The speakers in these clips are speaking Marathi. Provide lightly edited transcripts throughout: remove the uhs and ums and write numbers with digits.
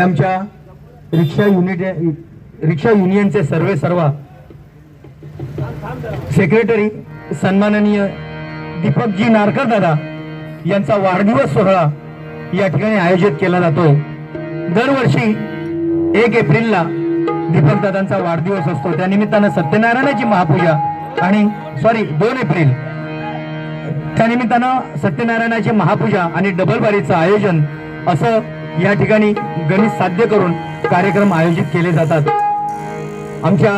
आमच्या रिक्षा युनियनचे सर्वा सेक्रेटरी सन्माननीय दीपकजी नारकर दादा यांचा वाढदिवस सोहळा या ठिकाणी आयोजित केला जातोय। दरवर्षी 1 एप्रिलला दीपक दादांचा वाढदिवस असतो। त्या निमित्तानं सत्यनारायणाची महापूजा आणि 2 एप्रिल त्या निमित्तानं सत्यनारायणाची महापूजा आणि डबल बारीचं आयोजन असं या ठिकाणी गणित साध्य करून कार्यक्रम आयोजित केले जातात। आमच्या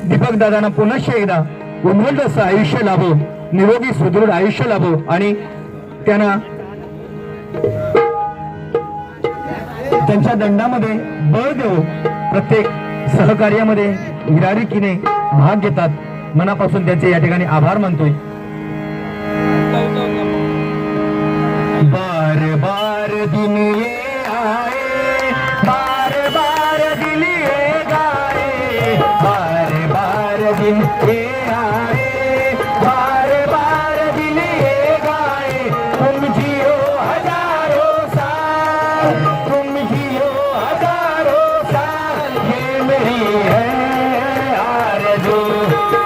दीपक दादांना पुनश्च एकदा उन्मळत असं आयुष्य लाभो, निरोगी सुदृढ आयुष्य लाभो आणि त्यांना त्यांच्या दंडामध्ये बळ देऊ, प्रत्येक सहकार्यामध्ये हिरारीकीने भाग घेतात। मनापासून त्यांचे या ठिकाणी आभार मानतोय। बार बार दिन ये आए, बार बार दिन ये गाए, बार बार दिन ये आए, बार बार दिन ये गाए। तुम जियो हजारों साल, तुम जियो हजारों साल, ये मेरी है आरज़ू।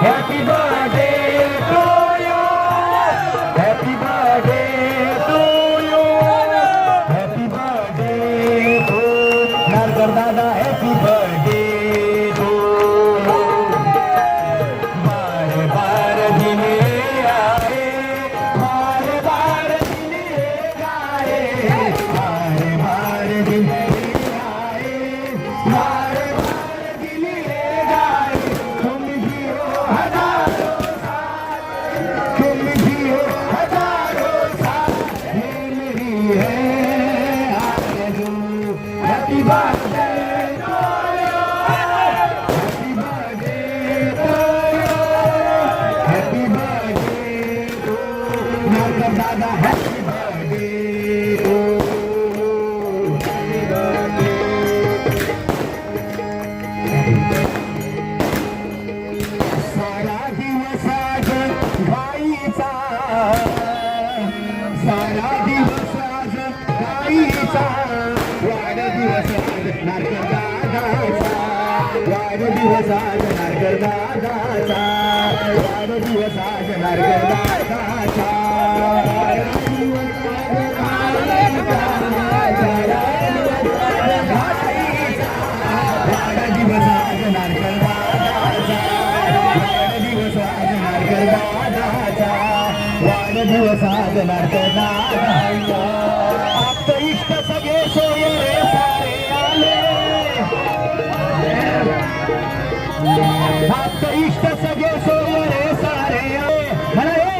Happy birthday to you, happy birthday to you, happy birthday to Narkar दादा, हैप्पी बर्थडे टू। बार बार दिन आए, बार बार दिन गाए, बार बार दिन आए, बार बार दिन गाए। तुम जियो हजारों साल, तुम जियो हजारों साल, ये मेरी है आरज़ू। Happy birthday to you, happy birthday to you, happy birthday to Narkar दादा, happy birthday to, happy birthday. सारा दिवस आज गाईचा, सारा दिवस आज गाईचा, वाढदिवस आज नारकर दादाचा, वाढदिवस आज नारकर दादाचा, वाढदिवस आज नारकर दादाचा, वाढदिवस आज गाईचा, वाढदिवस आज नारकर दादाचा, वाढदिवस आज नारकर दादाचा, वाढदिवस आज नारकर दादाचा। आप्त इष्ट सगळे सोयरे सारे आले, आप्त इष्ट सगळे सोयरे सारे आले, म्हणा हे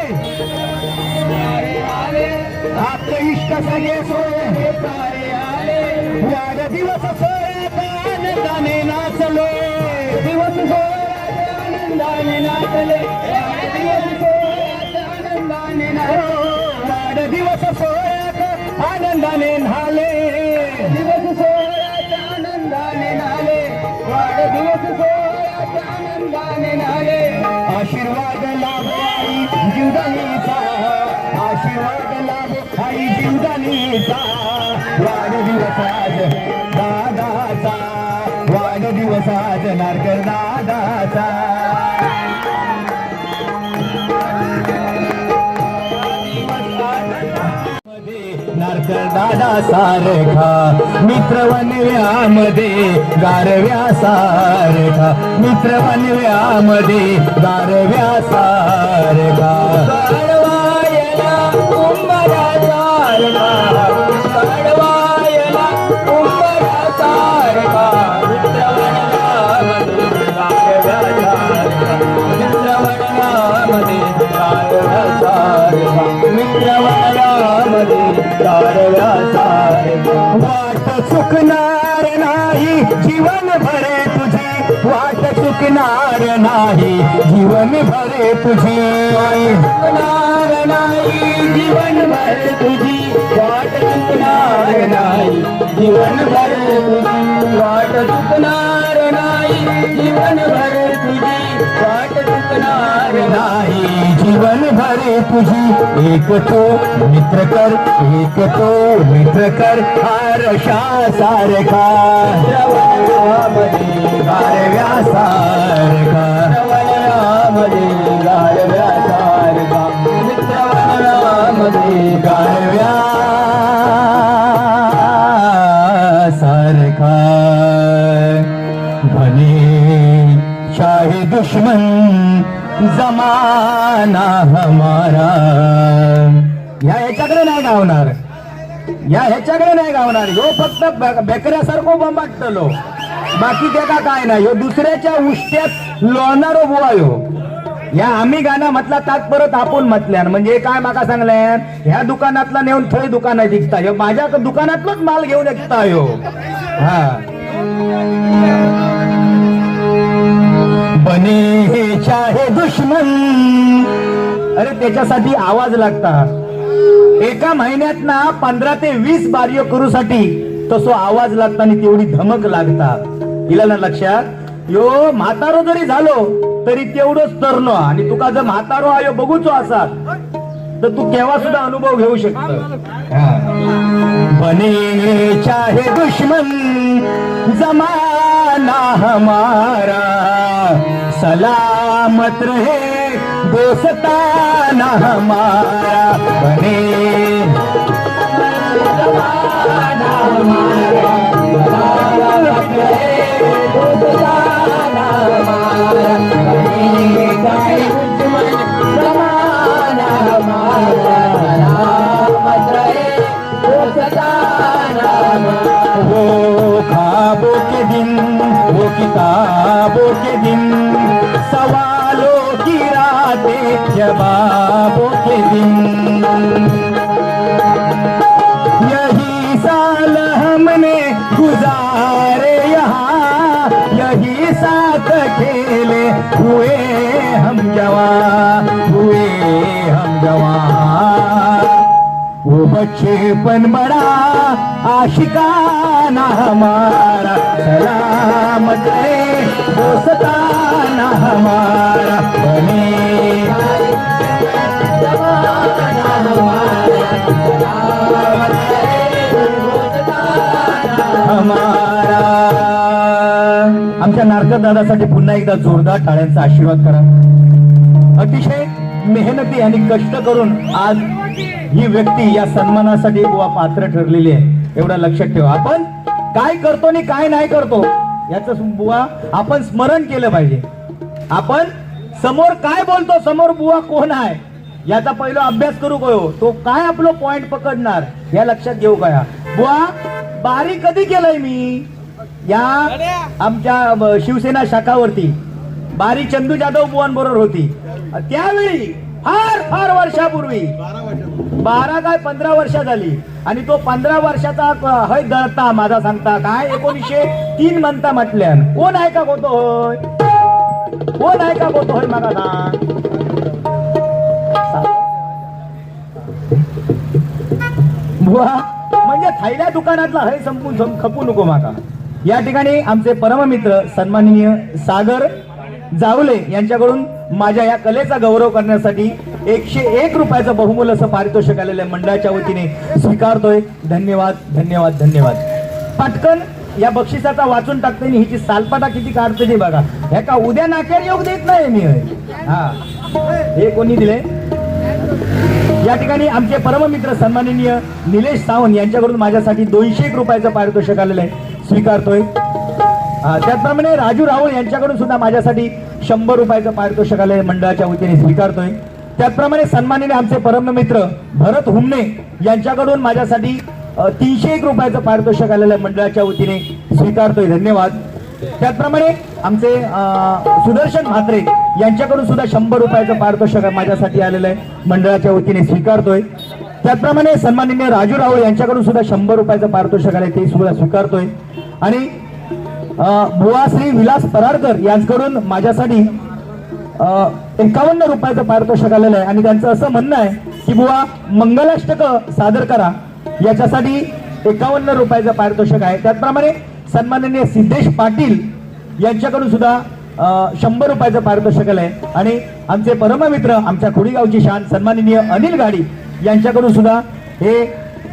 आप्त इष्ट सगळे सोयरे सारे आले, वाढदिवस सोहळ्यात आनंदाने नाचले, दिवस सोहळ्यात आनंदाने नाचले, वाढदिवस सोहळ्यात आनंदाने नाचले, वाढदिवस सोहळ्यात आनंदाने न्हाले, दिवस सोहळ्यात आनंदाने न्हाले, वाढदिवस सोहळ्यात आनंदाने न्हाले। आशीर्वाद लाभ आई जीवदानीचा, आशीर्वाद लाभ आई जीवदानीचा, वाढदिवस आज दादाचा, वाढदिवस आज नारकर दादाचा। नारकर दादा सारखा मित्र वनव्यामध्ये गारव्या सारखा, मित्र वनव्यामध्ये गारव्या सारखा, गाढवायला उंबरा सारखा, गाढवायला उंबरा सारखा, मित्र वनव्यामध्ये गारव्या सारखा, मित्र वनव्यामध्ये गारव्या सारखा, मित्र वनव्यामध्ये गारव्या सारखा। वाट चुकणार नाही जीवन भरे तुझी, वाट चुकणार नाही जीवन भरे तुझी, चुकणार नाही जीवन भरे तुझी, वाट चुकणार नाही जीवन भरे तुझी, वाट चुकणार नाही जीवन भरे तुझी, वाट चुकणार नाही जीवन भरे तुझी एक तो मित्र कर, एक तो मित्र कर आरशा सारखा श्रवणामध्ये गारव्यासारखा, श्रवणामध्ये गारव्यासारखा, मित्रवनामध्ये गारव्यासारखा. बने चाहे दुश्मन जमाना हमारा. ह्याच्याकडे नाही गावणार, ह्याच्याकडे नाही गावणार. ह्यो फक्त बेकऱ्यासारखं बंबाटलो, बाकी त्याचा काय नाही. ह्यो दुसऱ्याच्या उष्ट्यात लोणारो बुवा ह्यो. या आम्ही गाणं म्हटला तात परत आपण म्हटल्यान म्हणजे काय माका सांगल्यान, ह्या दुकानातला नेऊन थंय दुकानात विकता ह्यो, माझ्या दुकानातलंच माल घेऊन विकता ह्यो. हा बने चाहे दुश्मन. अरे त्याच्यासाठी आवाज लागता. एका महिन्यात ना 15 ते 20 बार्य करूसाठी तसो आवाज लागता आणि तेवढी धमक लागता. इला ना लक्षात. यो म्हातारो जरी झालो तरी तेवढंच तरलो, आणि तुका जर म्हातारो आयो बघूचो असा तर तू केव्हा सुद्धा अनुभव घेऊ शकतो. बने चाहे दुश्मन जमाना हमारा, सलामत रहे दोस्ताना हमारा. बने जमाना हमारा, सलामत रहे दोस्ताना हमारा. बने चाहे दुश्मन जमाना हमारा, सलामत रहे दोस्ताना हमारा. वो ख्वाबों के दिन, वो किताबों के दिन, सवालों की रातें, जवाबों के दिन. यही साल हमने गुजारे यहाँ, यही साथ खेले हुए हम जवान, हुए हम जवान. वो बचपन बड़ा आशिकाना हमारा, सलामत रहे दोस्ताना हमारा. बने जमाना हमारा, सलामत रहे दोस्ताना हमारा. आमच्या नारकर दादासाठी पुन्हा एकदा जोरदार टाळ्यांचा आशीर्वाद करा. अतिशय मेहनती आणि कष्ट करून आज ही व्यक्ती या सन्मानासाठी बुवा पात्र ठरलेली आहे. एवढं लक्षात ठेवा. आपण काय करतो आणि काय नाही करतो याचं बुवा आपण स्मरण केलं पाहिजे. आपण समोर काय बोलतो, समोर बुवा कोण आहे याचा पहिला अभ्यास करू गयो, तो काय आपलं पॉइंट पकडणार या लक्षात घेऊ का. बुवा बारी कधी केलंय मी या आमच्या शिवसेना शाखावरती. बारी चंदू जाधव बुवांबरोबर होती त्यावेळी, फार फार वर्षापूर्वी. 12 काय 15 वर्ष झाली. आणि तो 15 वर्षाचा हय दळता माझा सांगता काय 1903 म्हणता म्हटल्यान. कोण आहे का होतो होय, कोण आहे का होतो होय मला सांग. बुवा म्हणजे थैल्या दुकानातला हय संपून खपू नको माका. या ठिकाणी आमचे परममित्र सन्माननीय सागर जावले यांच्याकडून माझ्या या कलेचा गौरव करण्यासाठी 101 रुपयाचं बहुमूल्य असं पारितोषिक आलेलं आहे. मंडळाच्या वतीने स्वीकारतोय. धन्यवाद धन्यवाद धन्यवाद. पटकन या बक्षिसाचा वाचून टाकते आणि हिची सालपाटा किती काढते ते बघा. ह्या का उद्या नाक्यावर योग देत नाही मी. हा हे कोणी दिले. या ठिकाणी आमचे परममित्र सन्माननीय निलेश सावंत यांच्याकडून माझ्यासाठी 201 रुपयाचं पारितोषिक आलेलं आहे. स्वीकारतोय. त्याचप्रमाणे राजू राहुल यांच्याकडून सुद्धा माझ्यासाठी 100 रुपयाचं पारितोषिक आलंय. मंडळाच्या वतीने स्वीकारतोय. त्याचप्रमाणे सन्माननीय आमचे परममित्र भरत हुमणे यांच्याकडून माझ्यासाठी 301 रुपयाचं पारितोषिक आलेलं आहे. मंडळाच्या वतीने स्वीकारतोय. धन्यवाद. त्याचप्रमाणे आमचे सुदर्शन म्हात्रे यांच्याकडून सुद्धा 100 रुपयाचं पारितोषिक माझ्यासाठी आलेलं आहे. मंडळाच्या वतीने स्वीकारतोय. त्याचप्रमाणे सन्माननीय राजू राहुल यांच्याकडून सुद्धा 100 रुपयाचं पारितोषिक आलंय, ते सुद्धा स्वीकारतोय. आणि बुवा श्री विलास पराडकर यांच्याकडून माझ्यासाठी 51 रुपयाचं पारितोषिक आलेलं आहे. आणि त्यांचं असं म्हणणं आहे की बुवा मंगलाष्टक सादर करा, याच्यासाठी 51 रुपयाचं पारितोषिक आहे. त्याचप्रमाणे सन्माननीय सिद्धेश पाटील यांच्याकडून सुद्धा 100 रुपयाचं पारितोषिक आहे. आणि आमचे परममित्र आमच्या खोडीगावची शान सन्माननीय अनिल गाडी यांच्याकडून सुद्धा हे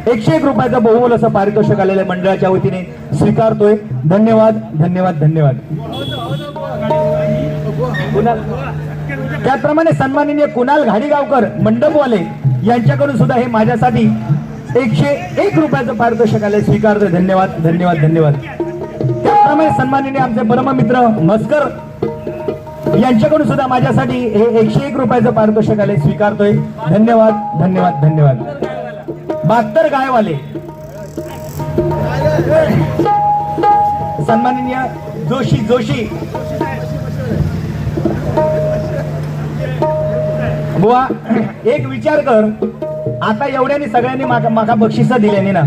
101 रुपयाचं बहुमोल असं पारितोषिक आलेलं आहे. मंडळाच्या वतीने स्वीकारतोय. धन्यवाद धन्यवाद धन्यवाद. त्याप्रमाणे सन्माननीय कुणाल घाडीगावकर मंडपवाले यांच्याकडून सुद्धा हे माझ्यासाठी 101 रुपयाचं पारितोषिक आले. स्वीकारतोय. धन्यवाद धन्यवाद धन्यवाद. त्याप्रमाणे सन्माननीय आमचे परममित्र मस्कर यांच्याकडून सुद्धा माझ्यासाठी हे 101 रुपयाचं पारितोषिक आले. स्वीकारतोय. धन्यवाद धन्यवाद धन्यवाद. 72 गायवाले सन्माननीय जोशी जोशी बुवा एक विचार कर. आता एवढ्यानी सगळ्यांनी माका बक्षिस दिल्याने ना,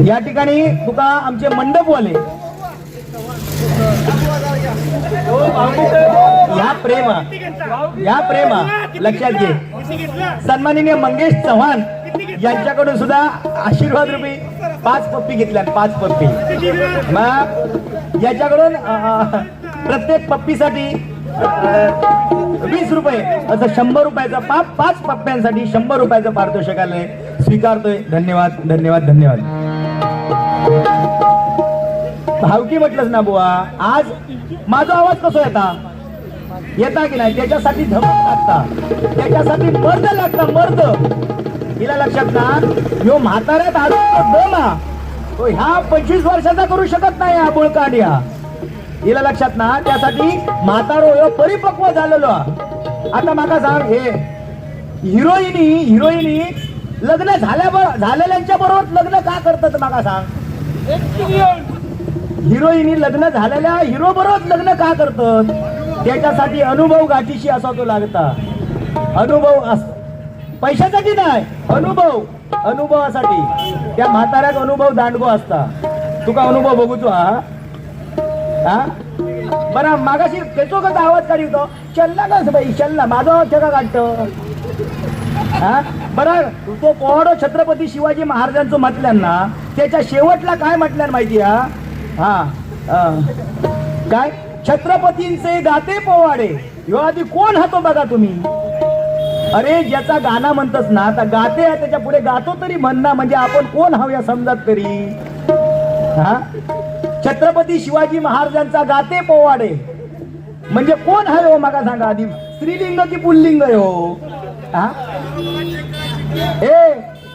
या ठिकाणी तुका आमचे मंडपवाले या प्रेमा लक्षात घे. सन्माननीय मंगेश चव्हाण यांच्याकडून सुद्धा आशीर्वाद रुपी 5 पप्पी घेतल्या. 5 पप्पी मग याच्याकडून प्रत्येक पप्पीसाठी 20 रुपये असं 100 रुपयाचा 5 पप्प्यांसाठी 100 रुपयाचं पारितोषिक आलंय. स्वीकारतोय. धन्यवाद धन्यवाद धन्यवाद. भावकी म्हटलंच ना बुवा, आज माझा आवाज कसा येता की नाही, त्याच्यासाठी धमक लागता, त्याच्यासाठी मर्द लागता. मर्द हिला लक्षात ना, ह्यो म्हाताऱ्यात आला तो ह्या 25 वर्षाचा करू शकत नाही. हा बुळकांडिया हिला लक्षात ना, त्यासाठी म्हातारो परिपक्व झालेलो. आता माका सांग, हे हिरोईनी लग्न झालेल्यांच्या बरोबर लग्न का करतात माका सांग. हिरोईनी लग्न झालेल्या हिरो बरोबर लग्न का करतात. त्याच्यासाठी अनुभव गाठीशी असा तो लागता. अनुभव पैशासाठी नाही, अनुभवासाठी. त्या म्हाताऱ्यात अनुभव दांडगो असता. तुका अनुभव बघूचो हा बरा. मागाशी त्याचो कसा आवाज काढतो, चल्ला कस बाई चल्ला, माझा आवाज का काढतो हा बरं. तो पोवाडो छत्रपती शिवाजी महाराजांचं म्हटल्यान ना, त्याच्या शेवटला काय म्हटल्यान माहिती हा काय, छत्रपतींचे गाते पोवाडे. ह्यो आधी कोण हा तो बघा तुम्ही. अरे ज्याचा गाणं म्हणतस ना, आता गाते आहे त्याच्या पुढे गातो तरी म्हणणं, म्हणजे आपण कोण हवया समजत तरी. हा छत्रपती शिवाजी महाराजांचा गाते पोवाडे म्हणजे कोण आहे हो मागा सांगा आधी. स्त्रीलिंग की पुल्लिंग आहे हो.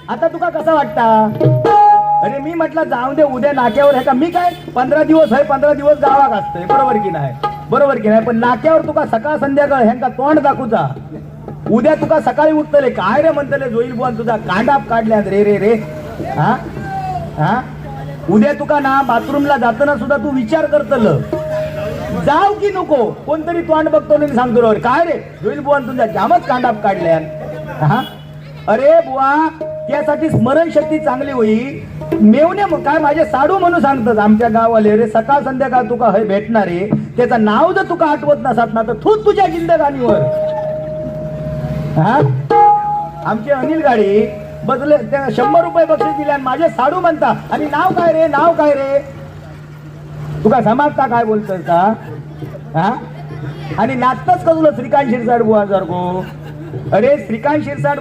आता तुका कसा वाटता. अरे मी म्हटलं जाऊ दे, उद्या नाक्यावर आहे का. मी काय 15 दिवस आहे, 15 दिवस गावात असतोय. बरोबर की नाही, बरोबर की नाही. पण नाक्यावर तुका सकाळ संध्याकाळ ह्यांका तोंड दाखवचा. उद्या तुका सकाळी उठतले काय रे म्हणतले, जोईल बुवा तुझा कांडाप काढल्या रे रे रे. उद्या तुका ना बाथरूमला जाताना सुद्धा तू विचार करतल जाऊ की नको. कोणतरी तोंड बघतो मी सांगतो काय रे जोईल बुवा तुझ्या जामच कांडाप काढल्या. अरे बुवा त्यासाठी स्मरणशक्ती चांगली होईल. मेवणे काय माझे साडू म्हणून सांगतात आमच्या गावाले, रे सकाळ संध्याकाळ तुका हे भेटणारे, त्याचं नाव जर तुका आठवत नसत ना तर तूच तुझ्या जिंदगानीवर. आमचे अनिल गाडी बदले 100 रुपये बक्षीस दिले आणि माझे साडू म्हणता. आणि नाव काय रे, नाव काय रे, तुका समजता काय बोलतोय का. आणि नाचतच का तुला श्रीकांत शिरसाट बुवा सारखो. अरे श्रीकांत शिरसाट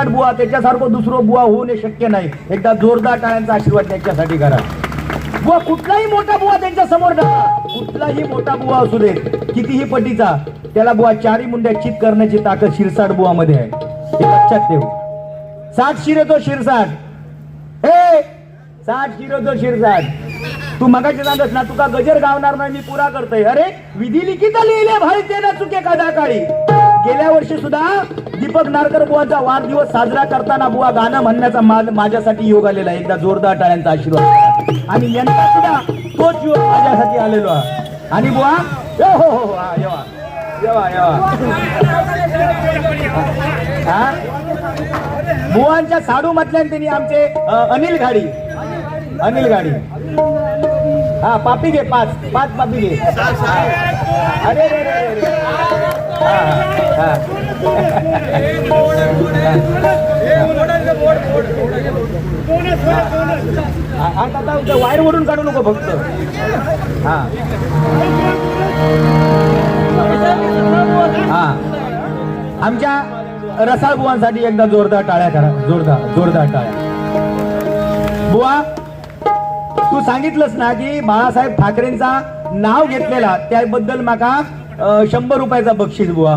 बुवा त्याच्यासारखं दुसरं बुवा होणे शक्य नाही. एकदा जोरदार टाळ्यांचा आशीर्वाद त्यांच्यासाठी करा. बुवा कुठलाही मोठा बुवा त्यांच्या समोर टाका, कुठलाही मोठा बुवा असू दे, कितीही पटीचा, त्याला बुवा 4 मुंड्या चित करण्याची ताकद शिरसाट बुवा मध्ये आहे. हे लक्षात ठेव. 60 शिरेतो शिरसाट, 60 शिरेतो शिरसाट. तू मगाशी सांगत ना तुका गजर गावणार नाही, मी पुरा करतोय. अरे विधी लिखित लिहिले भाई ते ना चुके कदा काळी. गेल्या वर्षी सुद्धा दीपक नारकर बुवाचा वाढदिवस साजरा करताना बुवा गाणं म्हणण्याचा माझ्यासाठी योग आलेला आहे. एकदा जोरदार टाळ्यांचा आशीर्वाद. आणि यंदा सुद्धा तोच योग माझ्यासाठी आलेलो आहे. आणि बुवा हो हो येवा येवा येवा. बुवांच्या साडू म्हटल्याने त्यांनी आमचे अनिल गाडी हा पापी घे, 5 पापी घे. अरे रे रे रे. आता वायर ओढून काढू नको फक्त. हा, आमच्या रसाळ बुवांसाठी एकदा जोरदार टाळ्या करा. जोरदार जोरदार टाळ्या. बुवा, तू सांगितलंस ना की बाळासाहेब ठाकरेंचा नाव घेतलेला त्याबद्दल माका 100 रुपयाचा बक्षीस. बुवा,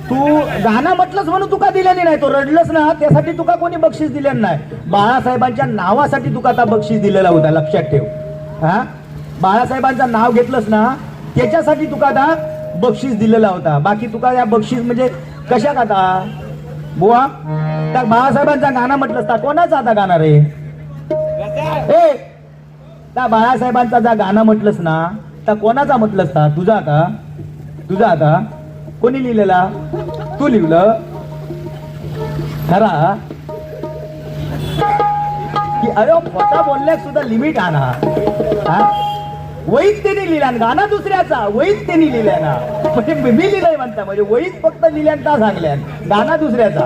तू गाणं म्हटलंस म्हणून तुका दिलेली नाही. तो रडलंस ना त्यासाठी तुका कोणी बक्षीस दिलेलं नाही. बाळासाहेबांच्या नावासाठी तुका आता बक्षीस दिलेला होता, लक्षात ठेव. हा, बाळासाहेबांचं नाव घेतलंस ना त्याच्यासाठी तुका आता बक्षीस दिलेला होता. बाकी तुका या बक्षीस म्हणजे कशा आता बुवा? त्या बाळासाहेबांचा गाणं म्हटलंस ना, कोणाचा आता गाणं रे? ए, त्या बाळासाहेबांचा जा गाणं म्हटलंस ना तर कोणाचा म्हटलंस ना? तुझा का? तुझा आता कोणी लिहिलेला? तू लिहिलं खरा की? अरे खोटा बोलण्यात सुद्धा लिमिट आणा. वहीत त्यांनी लिहिला, गाणं दुसऱ्याचा वहीत त्यांनी लिहिल्या ना. म्हणजे मी लिहिलंय म्हणता, म्हणजे वहीत फक्त लिहिल्यान सांगल्या, गाणं दुसऱ्याचा.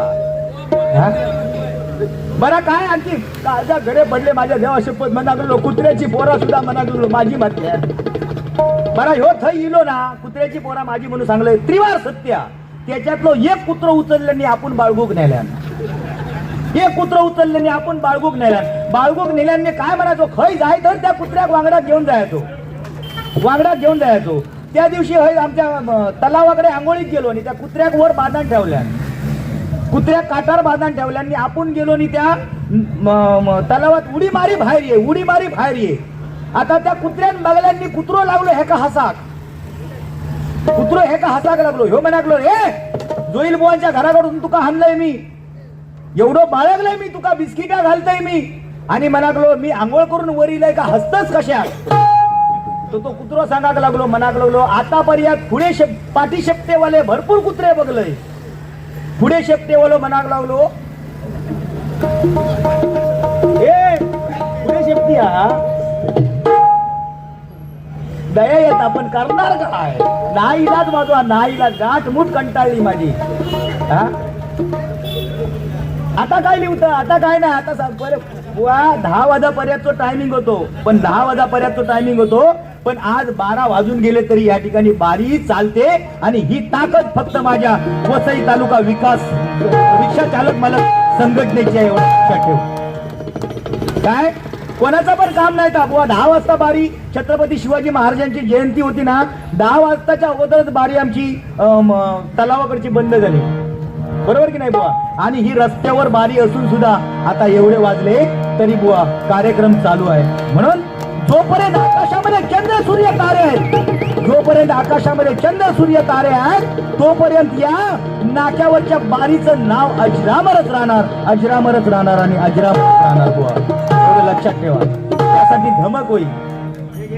बरं, काय आणखी काळजा घरे पडले माझ्या देवा शपथ म्हणा गेलो. कुत्र्याची पोरा सुद्धा म्हणा गेलो माझी म्हटल्या. बरं, ह्यो थय इलो ना, कुत्र्याची पोरा माझी म्हणून सांगलंय. त्रिवार सत्या त्याच्यातलं एक कुत्र उचलल्याने आपण बाळगूक नेल्यान. एक कुत्र उचलल्याने आपण बाळगूक नेल्यान. बाळगूक नेल्याने काय म्हणायचो? खय जाय तर त्या कुत्र्याक वांगडात घेऊन जायचो, वांगडात घेऊन जायचो. त्या दिवशी हय आमच्या तलावाकडे आंघोळीत गेलो आणि त्या कुत्र्याक वर बांधण ठेवल्या, कुत्र्या काटार बांधण ठेवल्याने आपण गेलो आणि त्या तलावात उडी मारी बाहेर ये, उडी मारी बाहेर ये. आता त्या कुत्र्यान बघल्यांनी कुत्रो लागलो हेका हसाक, कुत्रो हेका हसाक लागलो. ह्यो म्हणाकलो, रे जोईल बुवांच्या घराकडून तुका हाणलंय मी, एवढं बाळगलंय मी तुका, बिस्किटा घालतय मी. आणि म्हणाकलो मी आंघोळ करून वर इलय का हसतच कशाक? तो कुत्रो सांगाक लागलो, म्हणाक लागलो आतापर्यंत पुढे पाठी शेपटेवाले भरपूर कुत्रे बघलय. पुढे शेपटेवालो म्हणाक लागलो, ए पुढे शेपटी हा दया येत आपण करणार काय? नाही इलाज माझा, नाही इलाज. गाठ मूठ कंटाळली माझी. आता काय लिहत? आता काय नाही. आता 10 वाजापर्यंत टायमिंग होतो, पण 10 वाजापर्यंत टायमिंग होतो, पण आज 12 वाजून गेले तरी या ठिकाणी बारी चालते. आणि ही ताकद फक्त माझ्या वसई तालुका विकास रिक्षा चालक मालक संघटनेची आहे, एवढं लक्षात ठेव. काय कोणाचं पण काम नाही का बुवा? 10 वाजता बारी, छत्रपती शिवाजी महाराजांची जयंती होती ना, 10 वाजताच्या अगोदरच बारी आमची तलावाकडची बंद झाली, बरोबर की नाही बुवा? आणि ही रस्त्यावर बारी असून सुद्धा आता एवढे वाजले तरी बुवा कार्यक्रम चालू आहे. म्हणून जोपर्यंत आकाशामध्ये चंद्र सूर्य तारे आहेत, जोपर्यंत आकाशामध्ये चंद्र सूर्य तारे आहेत, तोपर्यंत या नाक्यावरच्या बारीचं नाव अजरामरच राहणार, अजरामरच राहणार आणि अजरामरच राहणार बुवा. एवढं लक्षात ठेवा. त्यासाठी धमक होईल,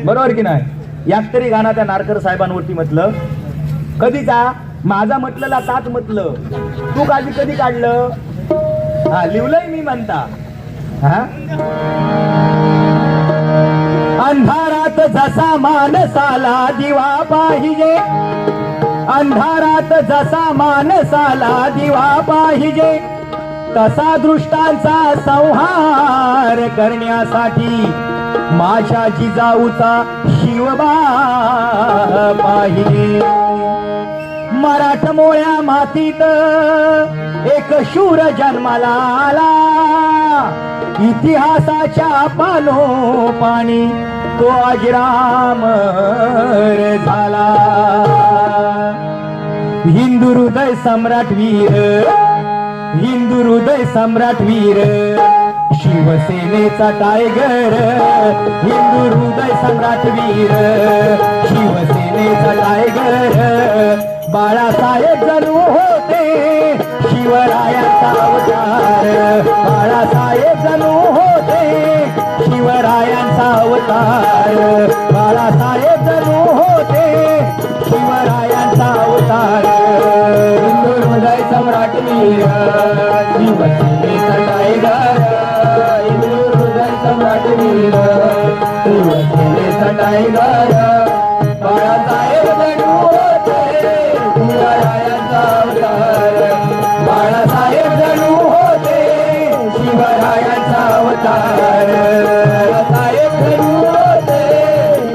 बरोबर की नाही? यात तरी गाणं त्या नारकर साहेबांवरती म्हटलं, कधीचा माझा म्हटलेला तात म्हटलं, तू काळजी कधी काढलं? हा लिवलंय मी म्हणता. हा, अंधारात जसा मानसाला दिवा पाहिजे, अंधारात जसा मानसाला दिवा पाहिजे, तसा दृष्टांचा संहार करण्यासाठी माझ्या जिजाऊचा शिवबा पाहिजे. मराठमोळ्या मातीत एक शूर जन्माला आला, इतिहासाच्या पाणी तो अजरामर झाला. हिंदू हृदय सम्राट वीर, हिंदू हृदय सम्राट वीर, शिवसेनेचा टायगर, हिंदू हृदय सम्राट वीर, शिवसेनेचा टायगर. बाळासाहेब जणू होते शिवरायांचा अवतार, बाळासाहेब जणू होते शिवरायांचा अवतार, बाळासाहेब जणू होते शिवरायांचा अवतार. हिंदू हृदय सम्राट वीर, शिवसेनेचा टायगर, हिंदू हृदय सम्राट वीर, शिवसेनेचा टायगर. बाळासाहेब जणू होते शिवरायांचा अवतार, बाळासाहेब जणू होते शिवरायांचा अवतार, बाळासाहेब जणू होते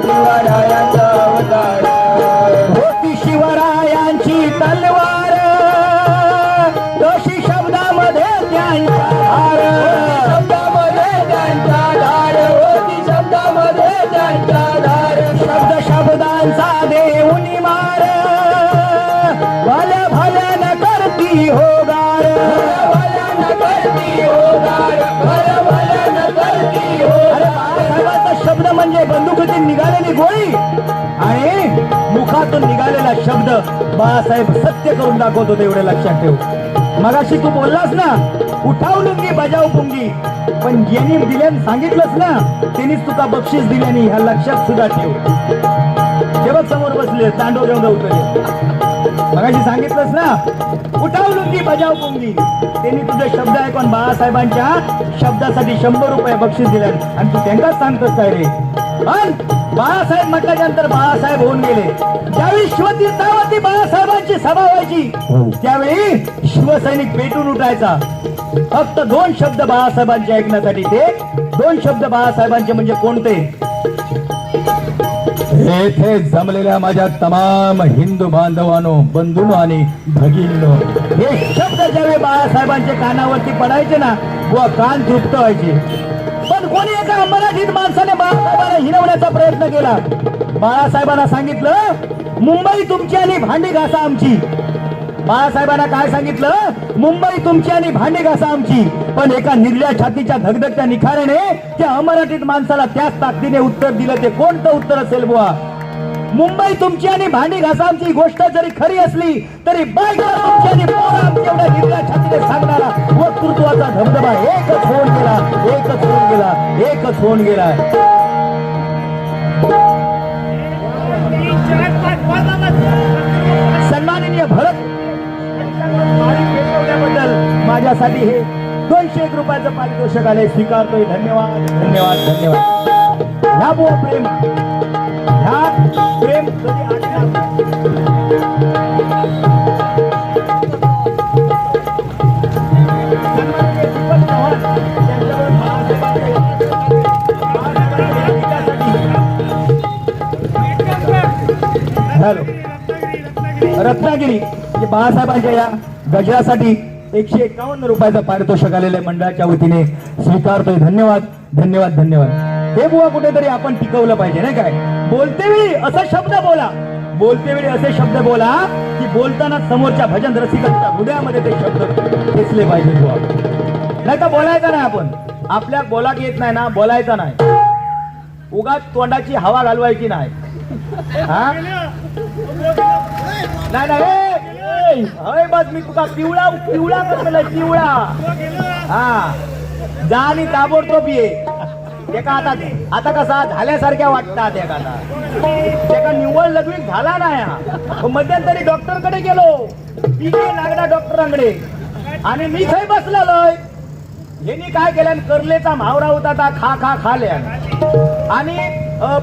शिवरायांचा अवतार. म्हणजे बंदुकीतून निघालेली गोळी आणि मुखातून निघालेला शब्द बाळासाहेब सत्य करून दाखवतो, तेवढे लक्षात ठेव. मगाशी तू बोललास ना, उठाव लुंगी बजाव पुंगी, पण ज्यांनी दिल्याने सांगितलंस ना त्यांनीच तुका बक्षीस दिल्याने, ह्या लक्षात सुद्धा ठेव. हे बघ समोर बसले तांडव घेऊन उतरले, मगाशी सांगितलंस ना उठाव लुंगी बजाव पुंगी, त्यांनी तुझे शब्द ऐकून बाळासाहेबांच्या शब्दासाठी 100 रुपये बक्षीस दिले आणि तू त्यांनाच सांगतोस काय रे. पण बाळासाहेब म्हटल्यानंतर बाळासाहेब होऊन गेले. ज्यावेळी शिवतीर्थावरती बाळासाहेबांची सभा व्हायची त्यावेळी शिवसैनिक पेटून उठायचा. फक्त 2 शब्द बाळासाहेबांचे ऐकण्यासाठी. ते 2 शब्द बाळासाहेबांचे म्हणजे कोणते? येथे जमलेल्या माझ्या तमाम हिंदू बांधवांनो, बंधूंनो आणि भगिनींनो, हे शब्द ज्यावेळी बाळासाहेबांच्या कानावरती पडायचे ना व कान तृप्त व्हायचे. पण कोणी एका मराठीत माणसाने बाळासाहेबांना हिरवण्याचा प्रयत्न केला. बाळासाहेबांना सांगितलं मुंबई तुमची आणि भांडी घासा आमची. बाळासाहेबांना काय सांगितलं? मुंबई तुमची आणि भांडी घासा आमची. पण एका निर्ल्या छातीच्या धगधगत्या निखाऱ्याने त्या अमराठीत माणसाला त्याच ताकदीने उत्तर दिलं. ते कोणतं उत्तर असेल बुवा? मुंबई तुमची आणि भांडी घासा आमची गोष्ट जरी खरी असली तरी बायका तुमची आणि पोरं आमची एवढ्या निर्ल्या छातीने सांगणारा वक्तृत्वाचा धबधबा एकच होऊन गेला, एकच होऊन गेला, एकच होऊन गेला. सन्माननीय भरत बद्दल माझ्यासाठी हे 201 रुपयाचं पारितोषिक आले, स्वीकारतोय. धन्यवाद धन्यवाद धन्यवाद. ह्या बुवा प्रेम, ह्या प्रेम कधी हॅलो रत्नागिरी बाळासाहेबांच्या या गजरासाठी 151 रुपयाचं पारितोषिक आलेल्या मंडळाच्या वतीने स्वीकारतोय. धन्यवाद धन्यवाद धन्यवाद. हे बुवा कुठेतरी आपण टिकवलं पाहिजे नाही काय. बोलते वेळी असे शब्द बोला, बोलते वेळी असे शब्द बोला की बोलताना समोरच्या भजन रसिकांच्या हृदयामध्ये ते शब्द खेचले पाहिजे बुवा. नाही तर बोलायचं नाही. आपण आपल्या बोलाक येत नाही ना, बोलायचं नाही. उगाच तोंडाची हवा घालवायची नाही. हा नाही नाही, होय बस मी तुका पिवळा पिवळा करतोय, पिवळा. हा जा आणि ताबडतोब ये. एका आता कसा झाल्यासारख्या वाटतात. एका निव्वळ लघवीक झाला नाही. मध्यंतरी डॉक्टरकडे गेलो, पीके नागडा डॉक्टरांकडे, आणि मी काही बसलेलोय. यांनी काय केलं, करलेचा म्हावरा होता ता खा खा खाल्या. आणि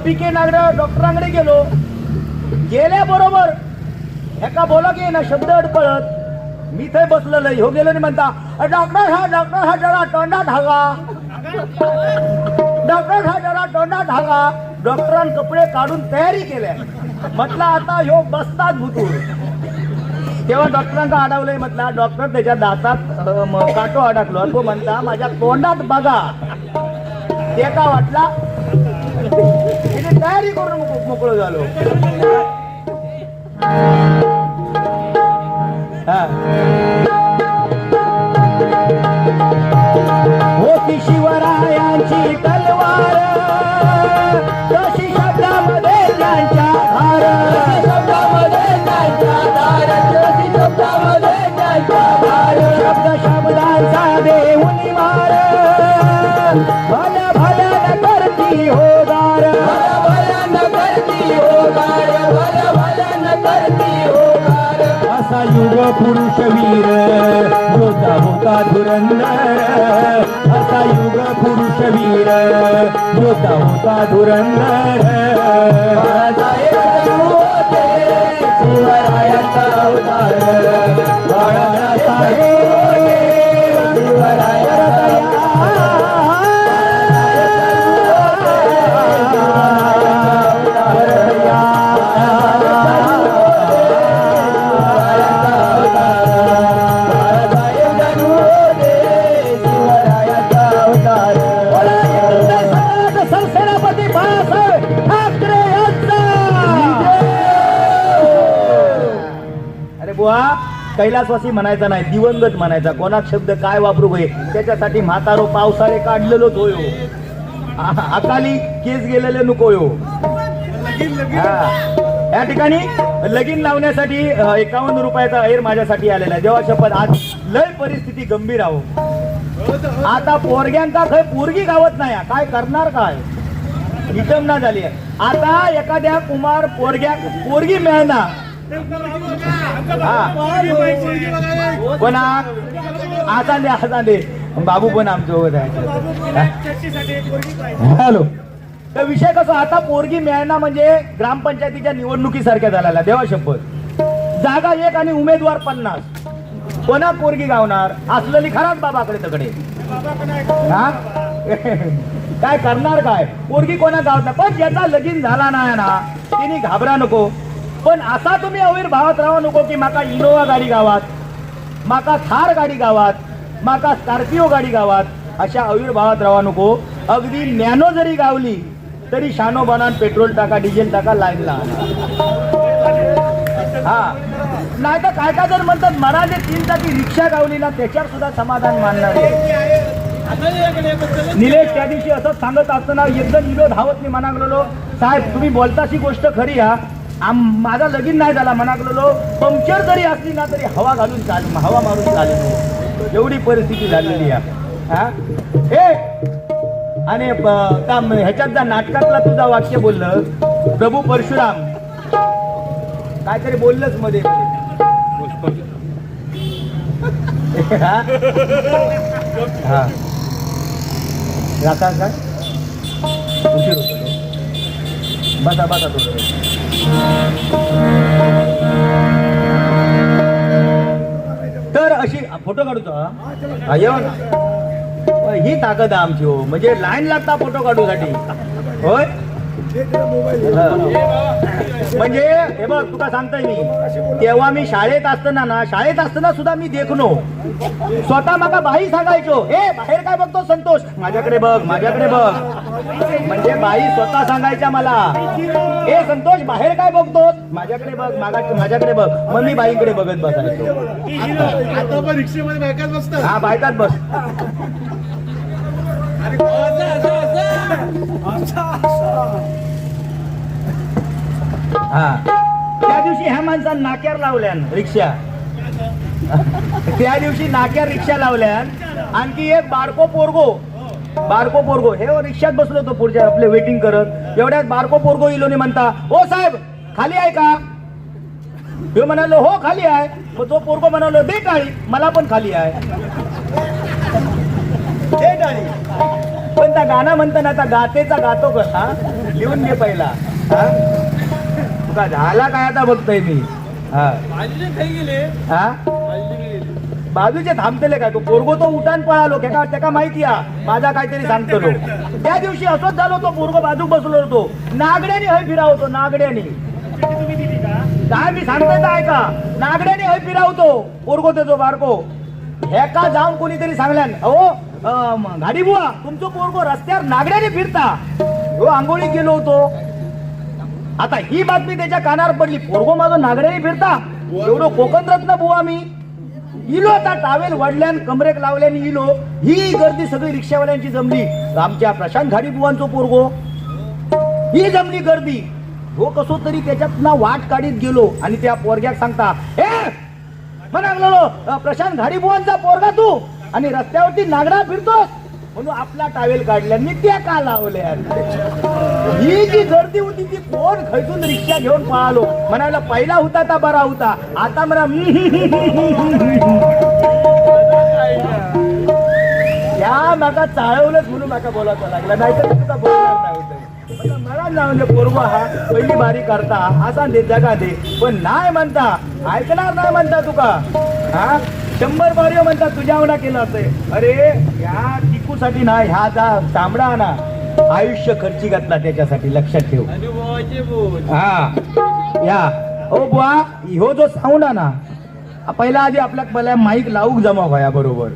पीके नागडा डॉक्टरांकडे गेलो. गेल्याबरोबर एका बोला की ना शब्द अडकळत. मी थंय बसलेलो, ह्यो गेलो आणि म्हणता डॉक्टर हा जरा तोंडात हागा, डॉक्टर हा जरा तोंडात हागा. डॉक्टरांनी कपडे काढून तयारी केल्या. म्हटलं आता ह्यो बसतात भुतूर. तेव्हा डॉक्टरांना अडवलंय. म्हटलं डॉक्टर त्याच्या दातात काटो अडकलो. तो म्हणता माझ्या तोंडात बघा. ते का वाटला तयारी करून मोकळं झालो. होती शिवरायांची तलवार, तशी शब्दामध्ये त्यांच्या धार, शब्दामध्ये त्यांच्या धार, शब्दामध्ये त्यांच्या धार. शब्द शब्दांचा देऊन वार, भल्या भल्या न करती होदार, भल्या न करती होदार, भल्या भल्या न करती होदार. असा युग पुरुष वीर होता होता धुरंधर, असा युग पुरुष वीर होता होता धुरंधर. शिवरायांचा अवतार बाळासाहेब कैलासवासी म्हणायचा नाही, दिवंगत म्हणायचा. कोणाक शब्द काय वापरू होय त्याच्यासाठी म्हातारो पावसाळे काढलेलोच होय. अकाली केस गेलेले नको हो. या ठिकाणी लगीन लावण्यासाठी 51 रुपयाचा ऐर माझ्यासाठी आलेला आहे. देवा शपथ आज लय परिस्थिती गंभीर आहो. आता पोरग्यांका खय पोरगी गावत नाही, काय करणार काय विटंबना झाली आहे. आता एखाद्या कुमार पोरगी मिळणार कोणा आता दे बाबू पण आमच्यासोबत आहे. हॅलो, तर विषय कसा आता पोरगी मिळणं म्हणजे ग्रामपंचायतीच्या निवडणुकीसारख्या झालेला. देवा शपथ जागा 1 आणि उमेदवार 50. कोणा पोरगी गावणार असलेली खराच बाबाकडे तकडे. हा काय करणार काय पोरगी कोणा गावत नाही. पण ज्याचा लगीन झाला नाही ना तिने घाबरा नको. पण असा तुम्ही अविर्भावात राहू नको की माका इनोवा गाडी गावात, माका थार गाडी गावात, माका स्कॉर्पिओ गाडी गावात, अशा अविर्भावात राहू नको. अगदी नॅनो जरी गावली तरी शानो बनान पेट्रोल टाका, डिझेल टाका, लाईनला. हा नाही तर काय काय जर म्हणतात मला जे 3 चाकी रिक्षा गावली ना त्याच्यावर सुद्धा समाधान मानणार आहे. निलेश त्या दिवशी असंच सांगत असताना एकदम इलो धावत मी म्हणागलो, साहेब तुम्ही बोलताशी गोष्ट खरी हा, माझा लगीन नाही झाला म्हणागलो, पंक्चर जरी असली ना तरी हवा घालून चालू, हवा मारून चालू, एवढी परिस्थिती झालेली आहे. हे आणि ह्याच्यात जा नाटकातला तुझा वाक्य बोललं प्रभू परशुराम काहीतरी बोललंच मध्ये. हा जाता काय उशीर होतो. बसा बसा थोडं. तर अशी फोटो काढतो हा येऊ ना. ही ताकद आहे आमची हो, म्हणजे लाईन लागता फोटो काढूसाठी होय. म्हणजे हे बघ तुका सांगतोय मी, तेव्हा मी शाळेत असताना सुद्धा मी देखनो स्वतः माका बाई सांगायचो, हे बाहेर काय बघतो संतोष, माझ्याकडे बघ माझ्याकडे बघ. म्हणजे बाई स्वतः सांगायच्या मला, हे संतोष बाहेर काय बघतो, माझ्याकडे बघ माझ्याकडे बघ. मग मी बाईकडे बघत बसायचो. हा बायकात बस. हा त्या दिवशी ह्या माणसानं नाक्यावर लावल्यान रिक्षा, त्या दिवशी नाक्यावर रिक्षा लावल्यान. आणखी एक बारको पोरगो हे रिक्षात बसलो होतो पुढच्या आपले वेटिंग करत. एवढ्यात बारको पोरगो इलो म्हणता, ओ साहेब खाली आहे का. हे म्हणालो हो खाली आहे. मग तो पोरगो म्हणालो दे टाळी, मला पण खाली आहे दे टाळी. पण त्या गाणं म्हणता ना, त्या गातेचा गातो कसा लिहून घे पहिला. हा तुका झाला काय आता बघतोय मी. हा बाजूचे थांबतेले काय, तो पोरगो तो उठान पळालो त्याका माहिती आहे माझा काहीतरी सांगतो. त्या दिवशी असंच झालो, तो पोरगो बाजू बसलो होतो, नागड्याने हय फिरावतो, नागड्याने. काय मी सांगतोय तर ऐका, नागड्याने हय फिरावतो पोरगो त्याचो बारको. ह्याका जाऊन कोणीतरी सांगल्यान, अहो गाडी बुवा तुमचं पोरगो रस्त्यावर नागड्याने फिरता. हो आंघोळी गेलो होतो. आता ही बातमी त्याच्या कानावर पडली, पोरगो माझं नागड्याने फिरता. एवढं कोकण रत्न बुवा मी इलो. आता टावेल वडल्यान कमरेक लावल्याने इलो. ही गर्दी सगळी रिक्षावाल्यांची जमली. आमच्या प्रशांत घाडी बुवांचो पोरगो ही जमली गर्दी. हो कसो तरी त्याच्यात ना वाट काढीत गेलो आणि त्या पोरग्याक सांगता, हे म्हणालो प्रशांत घाडी बुवांचा पोरगा तू आणि रस्त्यावरती नागडा फिरतोस. म्हणून आपला टावेल काढल्याने त्या का लावल्या. ही जी गर्दी होती ती कोण खैसून रिक्षा घेऊन पळालो. म्हणाला पहिला होता तर बरा होता, आता म्हणा या माका चाळवलंच म्हणून माका बोलायचं लागला, नाहीतर तुझा बोलणार नाही होतं. मला ना म्हणजे पोरगो हा पहिली बारी करता असा दे जगा दे, पण नाही म्हणता ऐकणार नाही म्हणता तुका. हा 100 बारी म्हणतात तुझ्यावडा केलं असं. अरे या टिकूसाठी ना ह्या जा तांबडा ना आयुष्य खर्ची घातला त्याच्यासाठी, लक्षात ठेव. हा या ओ बुवा ह्यो जो साऊंड ना पहिला आधी आपल्याक पहिला माईक लावूक जमा व्हाया बरोबर.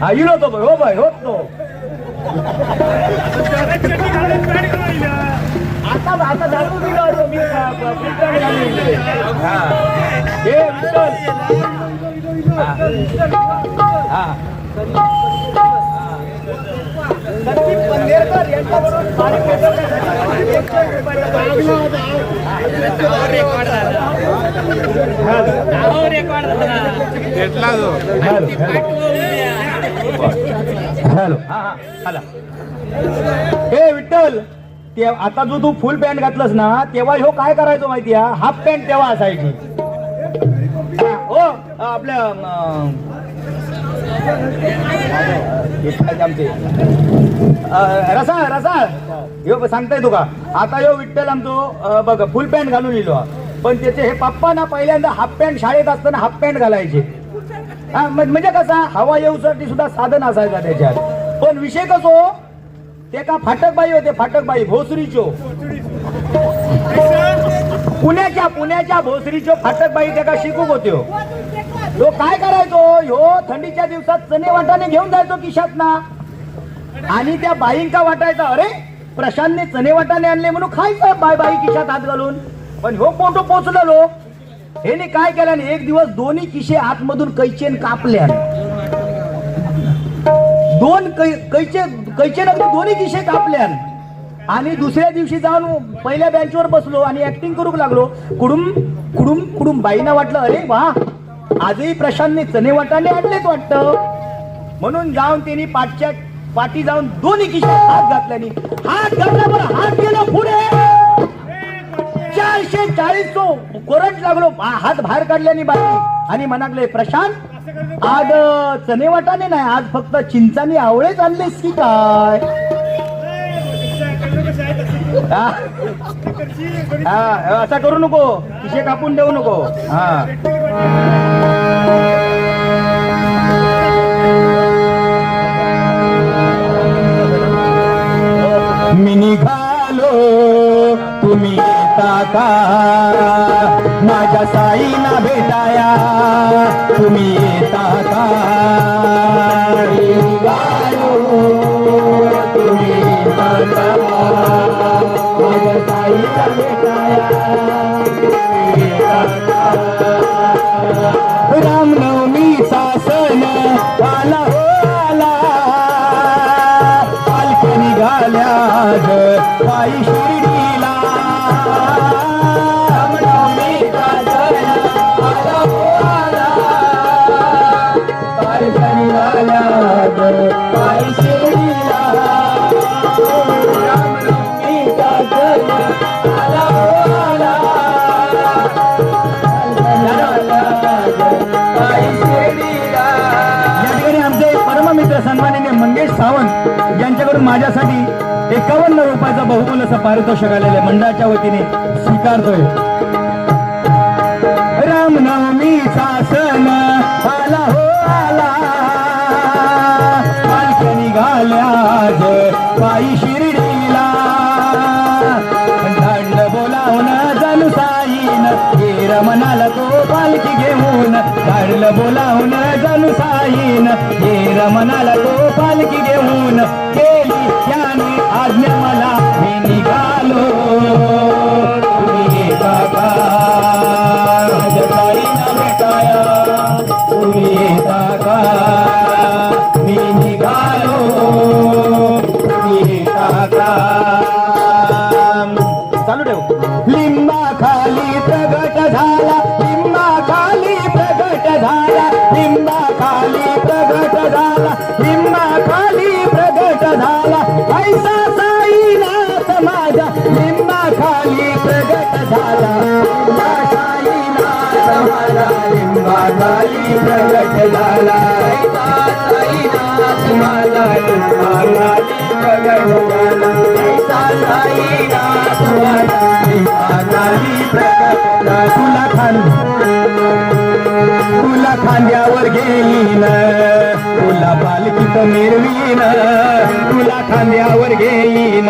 हा इलो तो हो बाय होत तो. आता जाणून दिलं मी. हा हे हा नेरकर यांच्याकडून बारीक पेपर हॅलो. आला. हे विठ्ठल, ते आता जो तू फुल पॅन्ट घातलंस ना तेव्हा ह्यो काय करायचो माहिती आहे, हाफ पॅन्ट तेव्हा असायची. हो आपल्या आमचे रसाळ ह्यो सांगताय तुका. आता ह्यो विठ्ठल आमचो बघ फुल पॅन्ट घालून येलो, पण त्याचे हे पप्पा ना पहिल्यांदा हाफ पॅन्ट शाळेत असताना हाफ पॅन्ट घालायचे. म्हणजे कसा हवा येऊसाठी सुद्धा साधन असायचा त्याच्यात. पण विषय कसो, ते का फाटकबाई होते, फाटकबाई भोसरीचो, पुण्याच्या भोसरीचो फाटकबाई त्या का शिकूक होत्यो. तो काय करायचो, ह्यो थंडीच्या दिवसात चणे वाटाणे घेऊन जायचो खिशात ना, आणि त्या बाईंका वाटायचा, अरे प्रशांतने चणे वाटाणे आणले म्हणून खायचं बाई खिशात हात घालून. पण ह्यो पोटो पोचलेलो, हे काय केल्याने एक दिवस दोन्ही खिशे आतमधून कैचेन कापल्या. कैचेन दोन्ही खिशे कापल्या. आणि दुसऱ्या दिवशी जाऊन पहिल्या बेंचवर बसलो आणि ऍक्टिंग करू लागलो. कुडुम कुडुम कुडुम. बाईंना वाटलं, अरे वा आजही प्रशांतने चणे वाटाणे आणलेच वाटतं. म्हणून जाऊन त्यांनी पाठी जाऊन दोन्ही खिशात हात घातल्याने हात घातला, बरं हात गेला पुढे 440 करंट लागलो. हात बाहेर काढल्याने बाई आणि म्हणाले, प्रशांत आज चणे वाटाणे नाही, आज फक्त चिंचाने आवळेच आणलेस की काय. असा करू नको, खिशे कापून देऊ नको. मी निघालो तुम्ही येता का, माझ्या साईना भेटाया तुम्ही येता का. मी निघालो तुम्ही येता का, माझ्या साईना भेटाया तुम्ही येता का. रामनवमीचा सण आला हो आला, पालखी निघाल्या पायी शिर्डीला. रामनवमीचा सण आला हो आला, पालखी निघाल्या पायी शिर्डीला. रामनवमीचा सण आला हो आला, या ठिकाणी आमचे परममित्र सन्माननीय मंगेश सावंत यांच्याकडून माझ्यासाठी 51 रुपयाचा बहुमूल्य असं पारितोषिक आलेले मंडळाच्या वतीने स्वीकारतोय. रामनवमीचा सण आला हो आला, पालख्या निघाल्या पायी शिर्डीला. धाडलं बोलावून जणू साईन, हे रमणाला तो पालखी घेऊन. धाडलं बोलावून जणू साईन, हे रमणाला तो पालखी घेऊन. केली त्याने आज्ञा मला, मी निघालो तुम्ही येता का, माझ्या साईना भेटाया तुम्ही येता का. मी निघालो तुम्ही येता का. चालू ठेव. लिंबा खाली प्रगट झाला, लिंबा खाली प्रगट झाला, लिंबा खाली प्रगट झाला, लिंबा खाली प्रगट झाला. ऐसा साईनाथ माझा लिंबा खाली प्रगट झाला. लिंबा साईनाथ माझा लिंबा खाली प्रगट झाला. ऐसा साईनाथ माझा लिंबा खाली प्रगट झाला. ऐसा साईनाथ माझा लिंबा खाली प्रगट झाला. तुला खांद्यावर घेईन, तुला पालखीत मिरवीन. तुला खांद्यावर घेईन,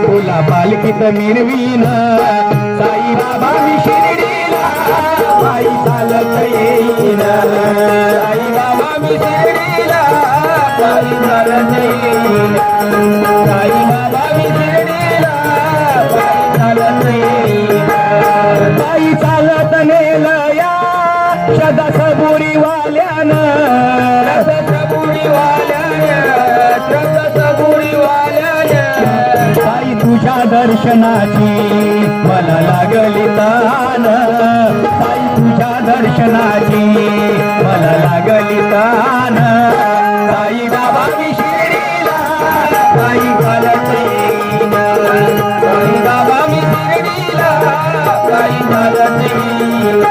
तुला पालखीत मिरवीन. साई बाबा मी शिर्डीला पायी चालत येईन. साई बाबा मी शिर्डीला पायी चालत येईन. साई बाबा मी शिर्डीला पायी चालत येईन. पायी चालत नेलं या सदा सबुरी वाल्यानं, सदा सबुरी वाल्यानं, सदा सबुरी वाल्यानं. दर्शनाची मला लागली तान, साई तुझ्या दर्शनाची मला लागली तान. साई बाबा मी शिर्डीला साई घालते येईन, साई बाबा मी शिर्डीला साई घालते येईन.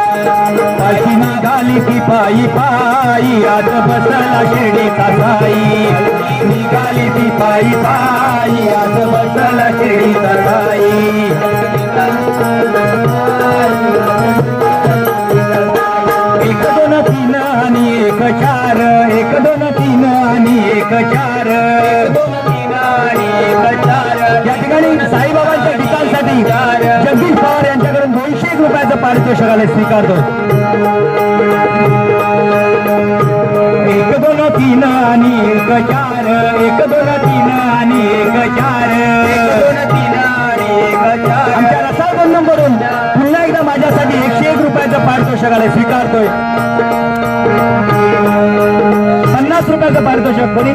पायी निघाली ती पायी पायी आज बसला शिर्डीचा साई, निघाली ती पायी पायी आज बसला शिर्डीचा साई. एक दोन तीन आणि एक चार, एक दोन तीन आणि एक चार, एक दोन तीन आणि एक चार. या ठिकाणी साईबाबांच्या ठिकाणसाठी जगदीश पवार यांच्याकडून 200 रुपयाचं पारितोषिक आले स्वीकारतो. एक दोन तीन आणि एक चार, एक दोन तीन आणि एक चार, एक दोन तीन आणि एक चार. आमच्या रसाळ बंधूंकडून पुन्हा एकदा माझ्यासाठी 101 रुपयाचं पारितोषिक आले स्वीकारतोय. 50 रुपयाचं पारितोषिक कोणी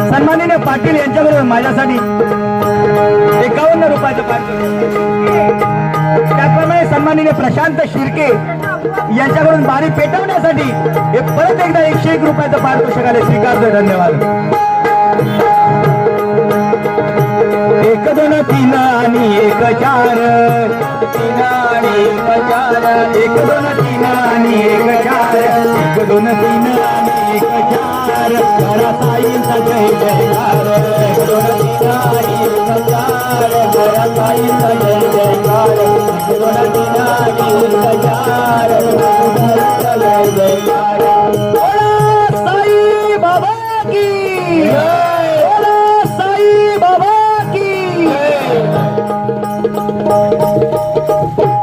सन्माननीय पाटील यांच्याकडून माझ्यासाठी 51 रुपयाचं पारितोषिक. त्याचप्रमाणे सन्माननीय प्रशांत शिर्के यांच्याकडून बारी पेटवण्यासाठी हे परत एकदा 101 रुपयाचं पारितोषिक आले स्वीकारतोय. धन्यवाद. एक दोन तीन आणि एक चार, तीन आणि एक चार, एक दोन तीन आणि एक चार, एक दोन तीन आणि एक चार. घरा साईंचा जय जयकार, एक दोन तीन आणि एक चार, घरा साईंचा जय जयकार, एक दोन तीन आणि एक चार, जय जयकार. बोला साई बाबा की जय, बोला साई बाबा की जय.